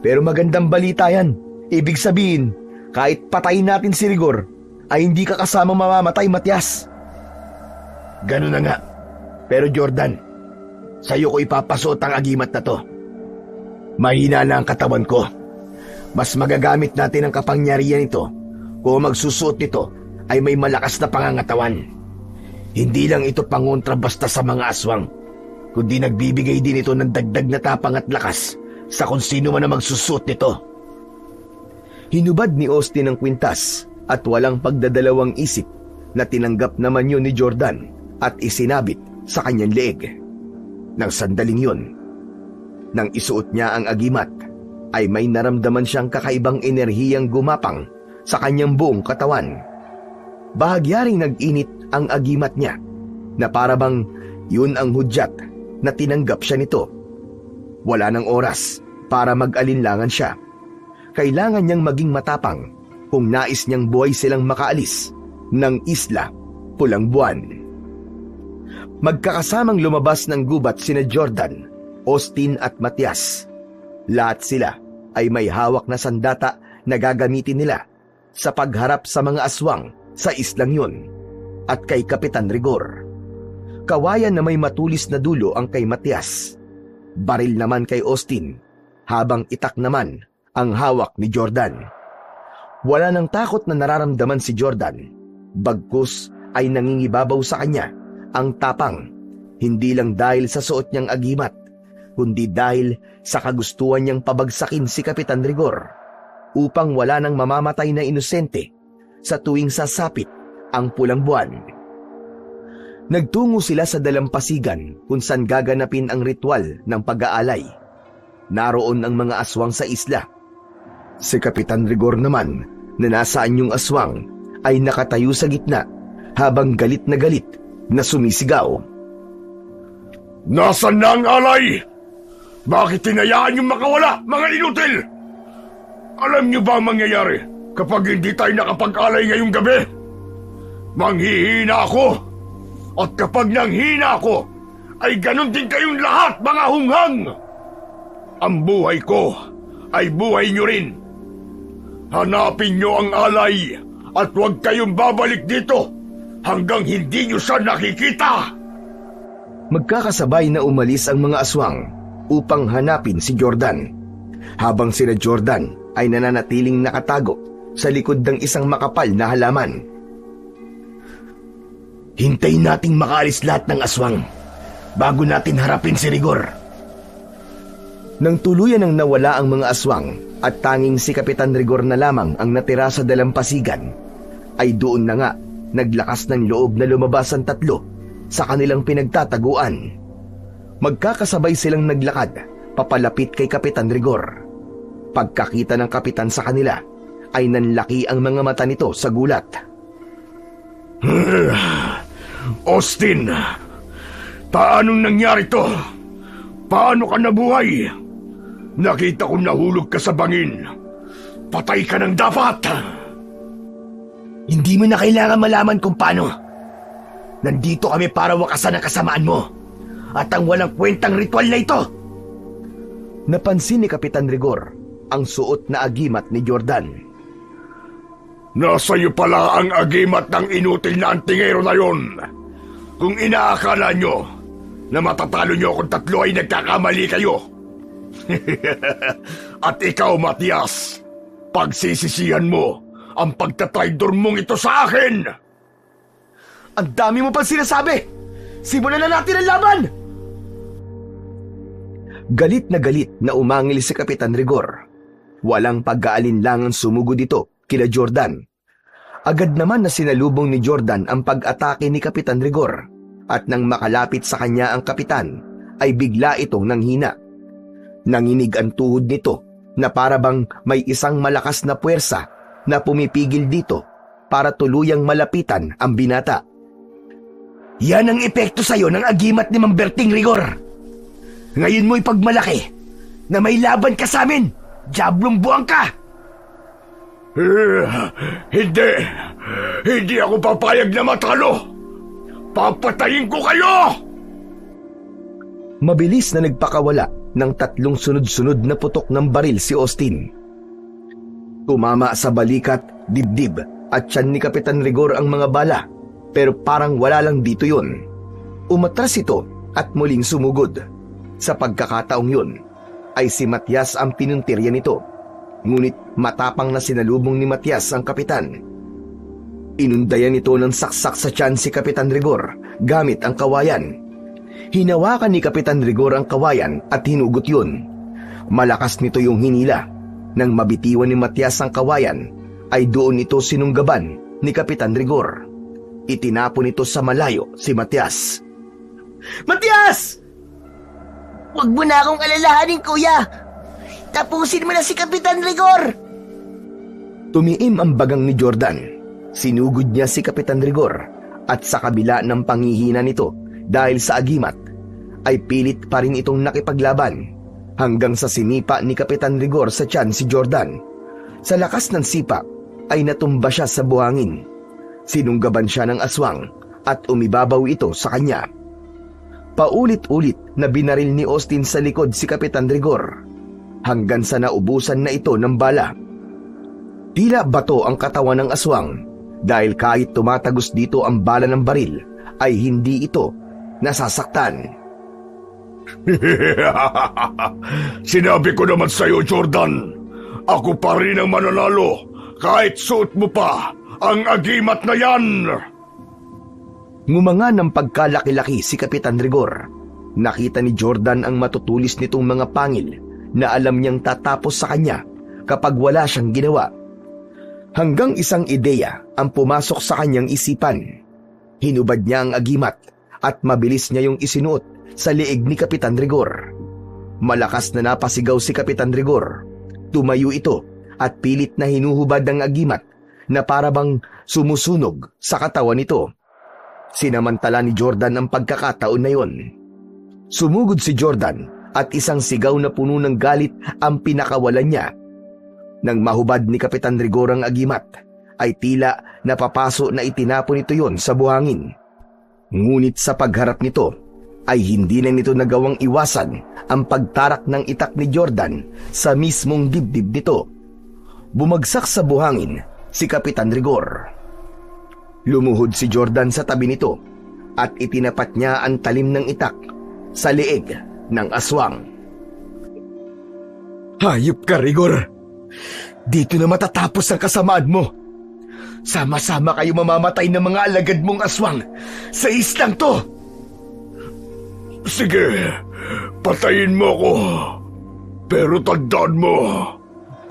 Pero magandang balita yan. Ibig sabihin, kahit patayin natin si Rigor, ay hindi ka kasama mamamatay, Matias. Ganun na nga. Pero Jordan, sa'yo ko ipapasuot ang agimat na to. Mahina na ang katawan ko. Mas magagamit natin ang kapangyarihan nito kung magsusuot nito ay may malakas na pangangatawan. Hindi lang ito pangontra basta sa mga aswang, kundi nagbibigay din ito ng dagdag na tapang at lakas sa kung sino man na magsusuot nito. Hinubad ni Austin ang kwintas at walang pagdadalawang isip na tinanggap naman yun ni Jordan at isinabit sa kanyang leeg. Nang sandaling yun, nang isuot niya ang agimat, ay may naramdaman siyang kakaibang enerhiyang gumapang sa kanyang buong katawan. Bahagyaring nag-init ang agimat niya na parabang yun ang hudyat na tinanggap siya nito. Wala nang oras para mag-alinlangan siya. Kailangan niyang maging matapang kung nais niyang buhay silang makaalis ng Isla Pulang Buwan. Magkakasamang lumabas ng gubat sina Jordan, Austin at Matias. Lahat sila ay may hawak na sandata na gagamitin nila sa pagharap sa mga aswang sa islang yun at kay Kapitan Rigor. Kawayan na may matulis na dulo ang kay Matias. Baril naman kay Austin, habang itak naman ang hawak ni Jordan. Wala nang takot na nararamdaman si Jordan, bagkus ay nangingibabaw sa kanya ang tapang, hindi lang dahil sa suot niyang agimat, kundi dahil sa kagustuhan niyang pabagsakin si Kapitan Rigor upang wala nang mamamatay na inosente sa tuwing sasapit ang pulang buwan. Nagtungo sila sa dalampasigan kung saan gaganapin ang ritual ng pag-aalay. Naroon ang mga aswang sa isla. Si Kapitan Rigor naman na nasa anyong aswang ay nakatayo sa gitna habang galit na sumisigaw. Nasaan na ang alay? Bakit tinayaan yung makawala, mga inutil? Alam niyo ba ang mangyayari kapag hindi tayo nakapag-alay ngayong gabi? Manghihina ako! At kapag nanghina ako, ay ganun din kayong lahat, mga hunghang! Ang buhay ko ay buhay niyo rin. Hanapin niyo ang alay at huwag kayong babalik dito hanggang hindi niyo siya nakikita! Magkakasabay na umalis ang mga aswang upang hanapin si Jordan, habang sina Jordan ay nananatiling nakatago sa likod ng isang makapal na halaman. Hintayin nating makaalis lahat ng aswang bago natin harapin si Rigor. Nang tuluyan ang nawala ang mga aswang at tanging si Kapitan Rigor na lamang ang natira sa dalampasigan, ay doon na nga naglakas ng loob na lumabas ang tatlo sa kanilang pinagtataguan. Magkakasabay silang naglakad papalapit kay Kapitan Rigor. Pagkakita ng kapitan sa kanila, ay nanlaki ang mga mata nito sa gulat. Austin, paanong nangyari to? Paano ka nabuhay? Nakita ko nahulog ka sa bangin. Patay ka ng dapat! Hindi mo na kailangan malaman kung paano. Nandito kami para wakasan ang kasamaan mo at ang walang kwentang ritual na ito. Napansin ni Kapitan Rigor ang suot na agimat ni Jordan. Nasa iyo pala ang agimat ng inutil na antingero na yon. Kung inaakala nyo na matatalo nyo kung tatlo ay nagkakamali kayo. At ikaw, Matias, pagsisisihan mo ang pagtatraidor mong ito sa akin. Ang dami mo pang sinasabi! Simulan na natin ang laban! Galit na umangil si Kapitan Rigor. Walang pag-aalinlangang sumugod ito kila Jordan. Agad naman na sinalubong ni Jordan ang pag-atake ni Kapitan Rigor, at nang makalapit sa kanya ang kapitan, ay bigla itong nanghina. Nanginig ang tuhod nito na parabang may isang malakas na puwersa na pumipigil dito para tuluyang malapitan ang binata. Yan ang epekto sa'yo ng agimat ni Mamberting Rigor. Ngayon mo ipagmalaki na may laban ka sa amin. Diablong buwang ka! Hindi ako papayag na matalo. Papatayin ko kayo! Mabilis na nagpakawala ng 3 sunod-sunod na putok ng baril si Austin. Tumama sa balikat, dibdib at tiyan ni Kapitan Rigor ang mga bala, pero parang wala lang dito yun. Umatras ito at muling sumugod. Sa pagkakataong yun, ay si Matias ang pinuntirya nito. Ngunit matapang na sinalubong ni Matias ang kapitan. Inundayan ito ng saksak sa tiyan si Kapitan Rigor gamit ang kawayan. Hinawakan ni Kapitan Rigor ang kawayan at hinugot yun. Malakas nito yung hinila. Nang mabitiwan ni Matias ang kawayan, ay doon ito sinunggaban ni Kapitan Rigor. Itinapon ito sa malayo si Matias. Matias! Huwag mo na akong alalahanin, kuya! Tapusin mo na si Kapitan Rigor! Tumiim ang bagang ni Jordan. Sinugod niya si Kapitan Rigor at sa kabila ng panghihina nito dahil sa agimat, ay pilit pa rin itong nakipaglaban hanggang sa sinipa ni Kapitan Rigor sa tiyan si Jordan. Sa lakas ng sipa ay natumba siya sa buhangin. Sinunggaban siya ng aswang at umibabaw ito sa kanya. Paulit-ulit na binaril ni Austin sa likod si Kapitan Rigor hanggang sa naubusan na ito ng bala. Tila bato ang katawan ng aswang dahil kahit tumatagos dito ang bala ng baril ay hindi ito nasasaktan. Sinabi ko naman sa'yo, Jordan. Ako pa rin ang mananalo kahit suot mo pa ang agimat na yan. Ngumanga ng pagkalaki-laki si Kapitan Rigor. Nakita ni Jordan ang matutulis nitong mga pangil na alam niyang tatapos sa kanya kapag wala siyang ginawa. Hanggang isang ideya ang pumasok sa kanyang isipan. Hinubad niya ang agimat at mabilis niya yung isinuot sa liig ni Kapitan Rigor. Malakas na napasigaw si Kapitan Rigor. Tumayo ito at pilit na hinuhubad ang agimat na parabang sumusunog sa katawan nito. Sinamantala ni Jordan ang pagkakataon na yon. Sumugod si Jordan at isang sigaw na puno ng galit ang pinakawalan niya. Nang mahubad ni Kapitan Rigor ang agimat, ay tila napapaso na itinapon ito yon sa buhangin. Ngunit sa pagharap nito, ay hindi na nito nagawang iwasan ang pagtarak ng itak ni Jordan sa mismong dibdib nito. Bumagsak sa buhangin si Kapitan Rigor. Lumuhod si Jordan sa tabi nito at itinapat niya ang talim ng itak sa liig ng aswang. Hayop ka, Rigor! Dito na matatapos ang kasamaan mo. Sama-sama kayo mamamatay ng mga alagad mong aswang sa islang to. Sige, patayin mo ako. Pero tandaan mo,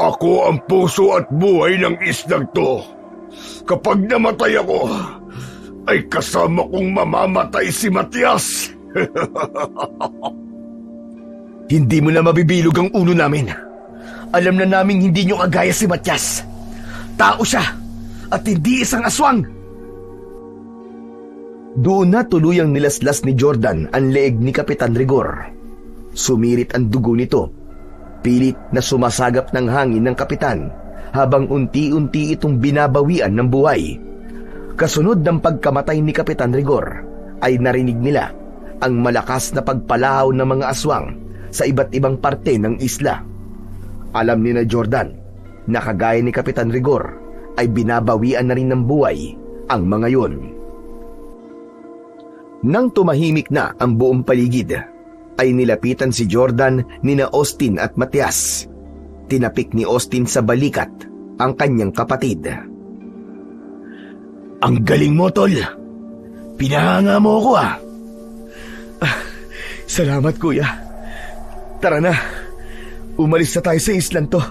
ako ang puso at buhay ng islang to. Kapag namatay ako, ay kasama kong mamamatay si Matias. Hindi mo na mabibilog ang ulo namin. Alam na naming hindi nyo kagaya si Matias. Tao siya at hindi isang aswang. Doon na tuluyang nilaslas ni Jordan ang leeg ni Kapitan Rigor. Sumirit ang dugo nito. Pilit na sumasagap ng hangin ng kapitan habang unti-unti itong binabawian ng buhay. Kasunod ng pagkamatay ni Kapitan Rigor ay narinig nila ang malakas na pagpalahaw ng mga aswang sa iba't ibang parte ng isla. Alam ni na Jordan na kagaya ni Kapitan Rigor ay binabawian na rin ng buhay ang mga yon. Nang tumahimik na ang buong paligid, ay nilapitan si Jordan nina Austin at Matias. Tinapik ni Austin sa balikat ang kanyang kapatid. Ang galing mo, Tol. Pinahanga mo ako, ah. Salamat, Kuya. Tara na. Umalis na tayo sa islang to.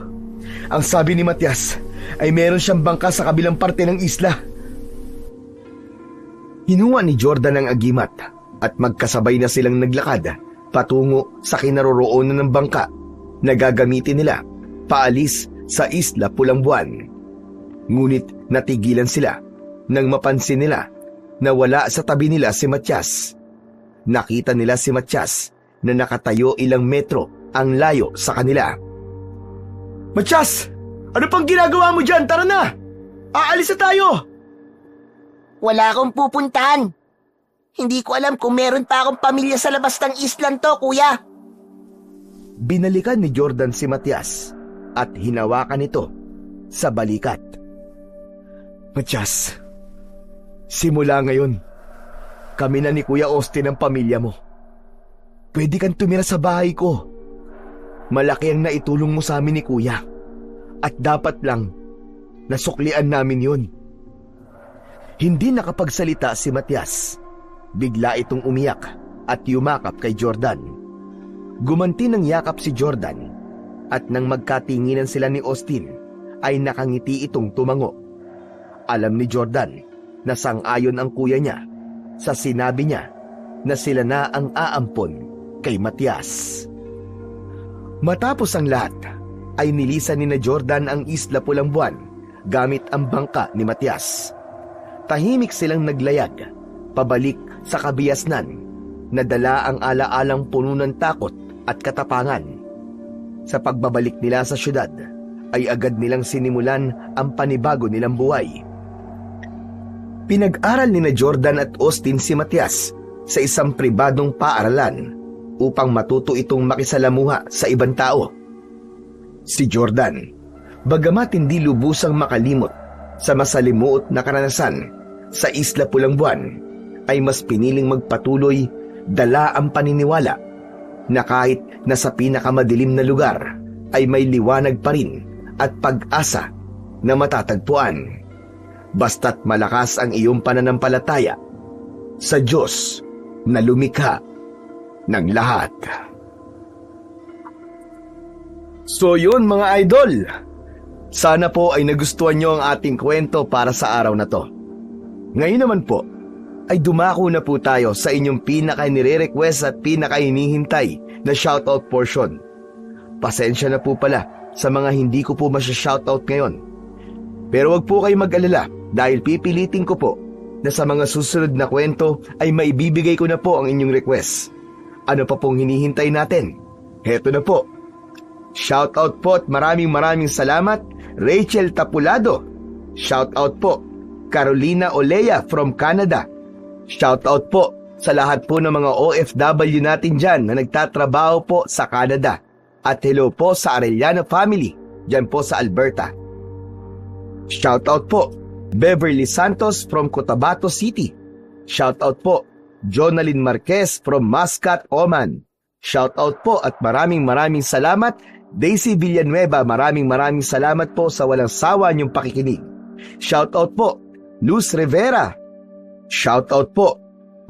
Ang sabi ni Matias ay meron siyang bangka sa kabilang parte ng isla. Hinuha ni Jordan ang agimat at magkasabay na silang naglakad patungo sa kinaroroonan ng bangka na gagamitin nila paalis sa Isla Pulang Buwan. Ngunit natigilan sila nang mapansin nila na wala sa tabi nila si Matias. Nakita nila si Matias na nakatayo ilang metro ang layo sa kanila. Matias! Ano pang ginagawa mo dyan? Tara na! Aalis na tayo! Wala akong pupuntahan. Hindi ko alam kung meron pa akong pamilya sa labas ng islang to, kuya. Binalikan ni Jordan si Matias at hinawakan ito sa balikat. Matias, simula ngayon, kami na ni Kuya Austin ang pamilya mo. Pwede kang tumira sa bahay ko. Malaki ang naitulong mo sa amin ni Kuya. At dapat lang, nasuklian namin yun. Hindi nakapagsalita si Matias. Bigla itong umiyak at yumakap kay Jordan. Gumanti ng yakap si Jordan at nang magkatinginan sila ni Austin ay nakangiti itong tumango. Alam ni Jordan na sang-ayon ang kuya niya sa sinabi niya na sila na ang aampon kay Matias. Matapos ang lahat ay nilisan ni na Jordan ang Isla Pulang Buwan gamit ang bangka ni Matias. Tahimik silang naglayag pabalik sa kabiasnan na dala ang alaalang puno ng takot at katapangan. Sa pagbabalik nila sa syudad ay agad nilang sinimulan ang panibago nilang buhay. Pinag-aral ni na Jordan at Austin si Matias sa isang pribadong paaralan upang matuto itong makisalamuha sa ibang tao. Si Jordan, bagamat hindi lubusang makalimot sa masalimuot na karanasan sa Isla Pulang Buwan, ay mas piniling magpatuloy dala ang paniniwala na kahit nasa pinakamadilim na lugar ay may liwanag pa rin at pag-asa na matatagpuan. Basta't malakas ang iyong pananampalataya sa Diyos na lumikha ng lahat. So yun mga idol, sana po ay nagustuhan nyo ang ating kwento para sa araw na to. Ngayon naman po, ay dumako na po tayo sa inyong pinaka-nire-request at pinaka-hinihintay na shoutout portion. Pasensya na po pala sa mga hindi ko po masya-shoutout ngayon. Pero wag po kayo mag-alala dahil pipilitin ko po na sa mga susunod na kwento ay maibibigay ko na po ang inyong request. Ano pa pong hinihintay natin? Heto na po. Shoutout po at maraming salamat, Rachel Tapulado. Shoutout po, Carolina Olea from Canada. Shoutout po sa lahat po ng mga OFW natin dyan na nagtatrabaho po sa Canada. At hello po sa Arellano family, dyan po sa Alberta. Shoutout po, Beverly Santos from Cotabato City. Shoutout po, Jonalyn Marquez from Muscat, Oman. Shoutout po at maraming salamat, Daisy Villanueva. Maraming salamat po sa walang sawa niyong pakikinig. Shoutout po, Luz Rivera. Shoutout po,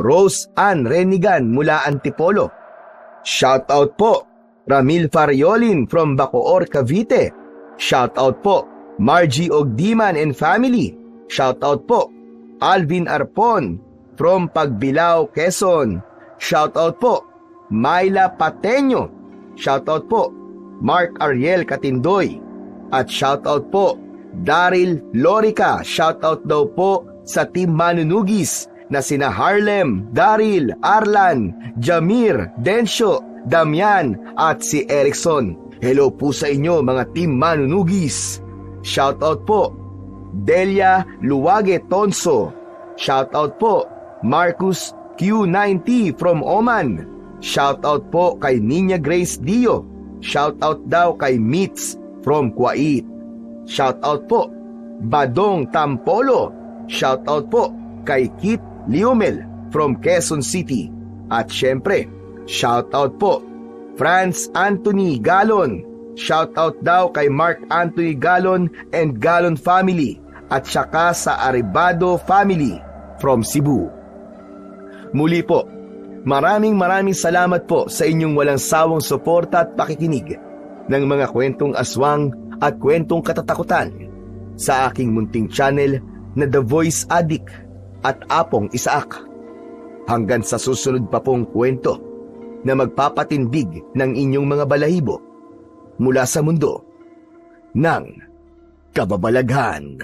Rose Ann Renigan mula Antipolo. Shoutout po, Ramil Fariolin from Bacoor, Cavite. Shoutout po, Margie Ogdiman and family. Shoutout po, Alvin Arpon from Pagbilao, Quezon. Shoutout po, Myla Pateño. Shoutout po, Mark Ariel Katindoy. At shoutout po, Daryl Lorica. Shoutout daw po sa Team Manunugis na sina Harlem, Daryl, Arlan, Jamir, Densyo, Damian at si Erickson. Hello po sa inyo mga Team Manunugis. Shoutout po, Delia Luwage Tonso. Shoutout po, Marcus Q90 from Oman. Shoutout po kay Nina Grace Dio. Shoutout daw kay Mitz from Kuwait. Shoutout po, Badong Tampolo. Shoutout po kay Kit Liumel from Quezon City. At syempre, shoutout po, Franz Anthony Galon. Shoutout daw kay Mark Anthony Galon and Galon family. At saka sa Aribado family from Cebu. Muli po, maraming salamat po sa inyong walang sawang suporta at pakikinig ng mga kwentong aswang at kwentong katatakutan sa aking munting channel na The Voice Addict at Apong Isaak. Hanggang sa susunod pa pong kwento na magpapatindig ng inyong mga balahibo mula sa mundo ng kababalaghan.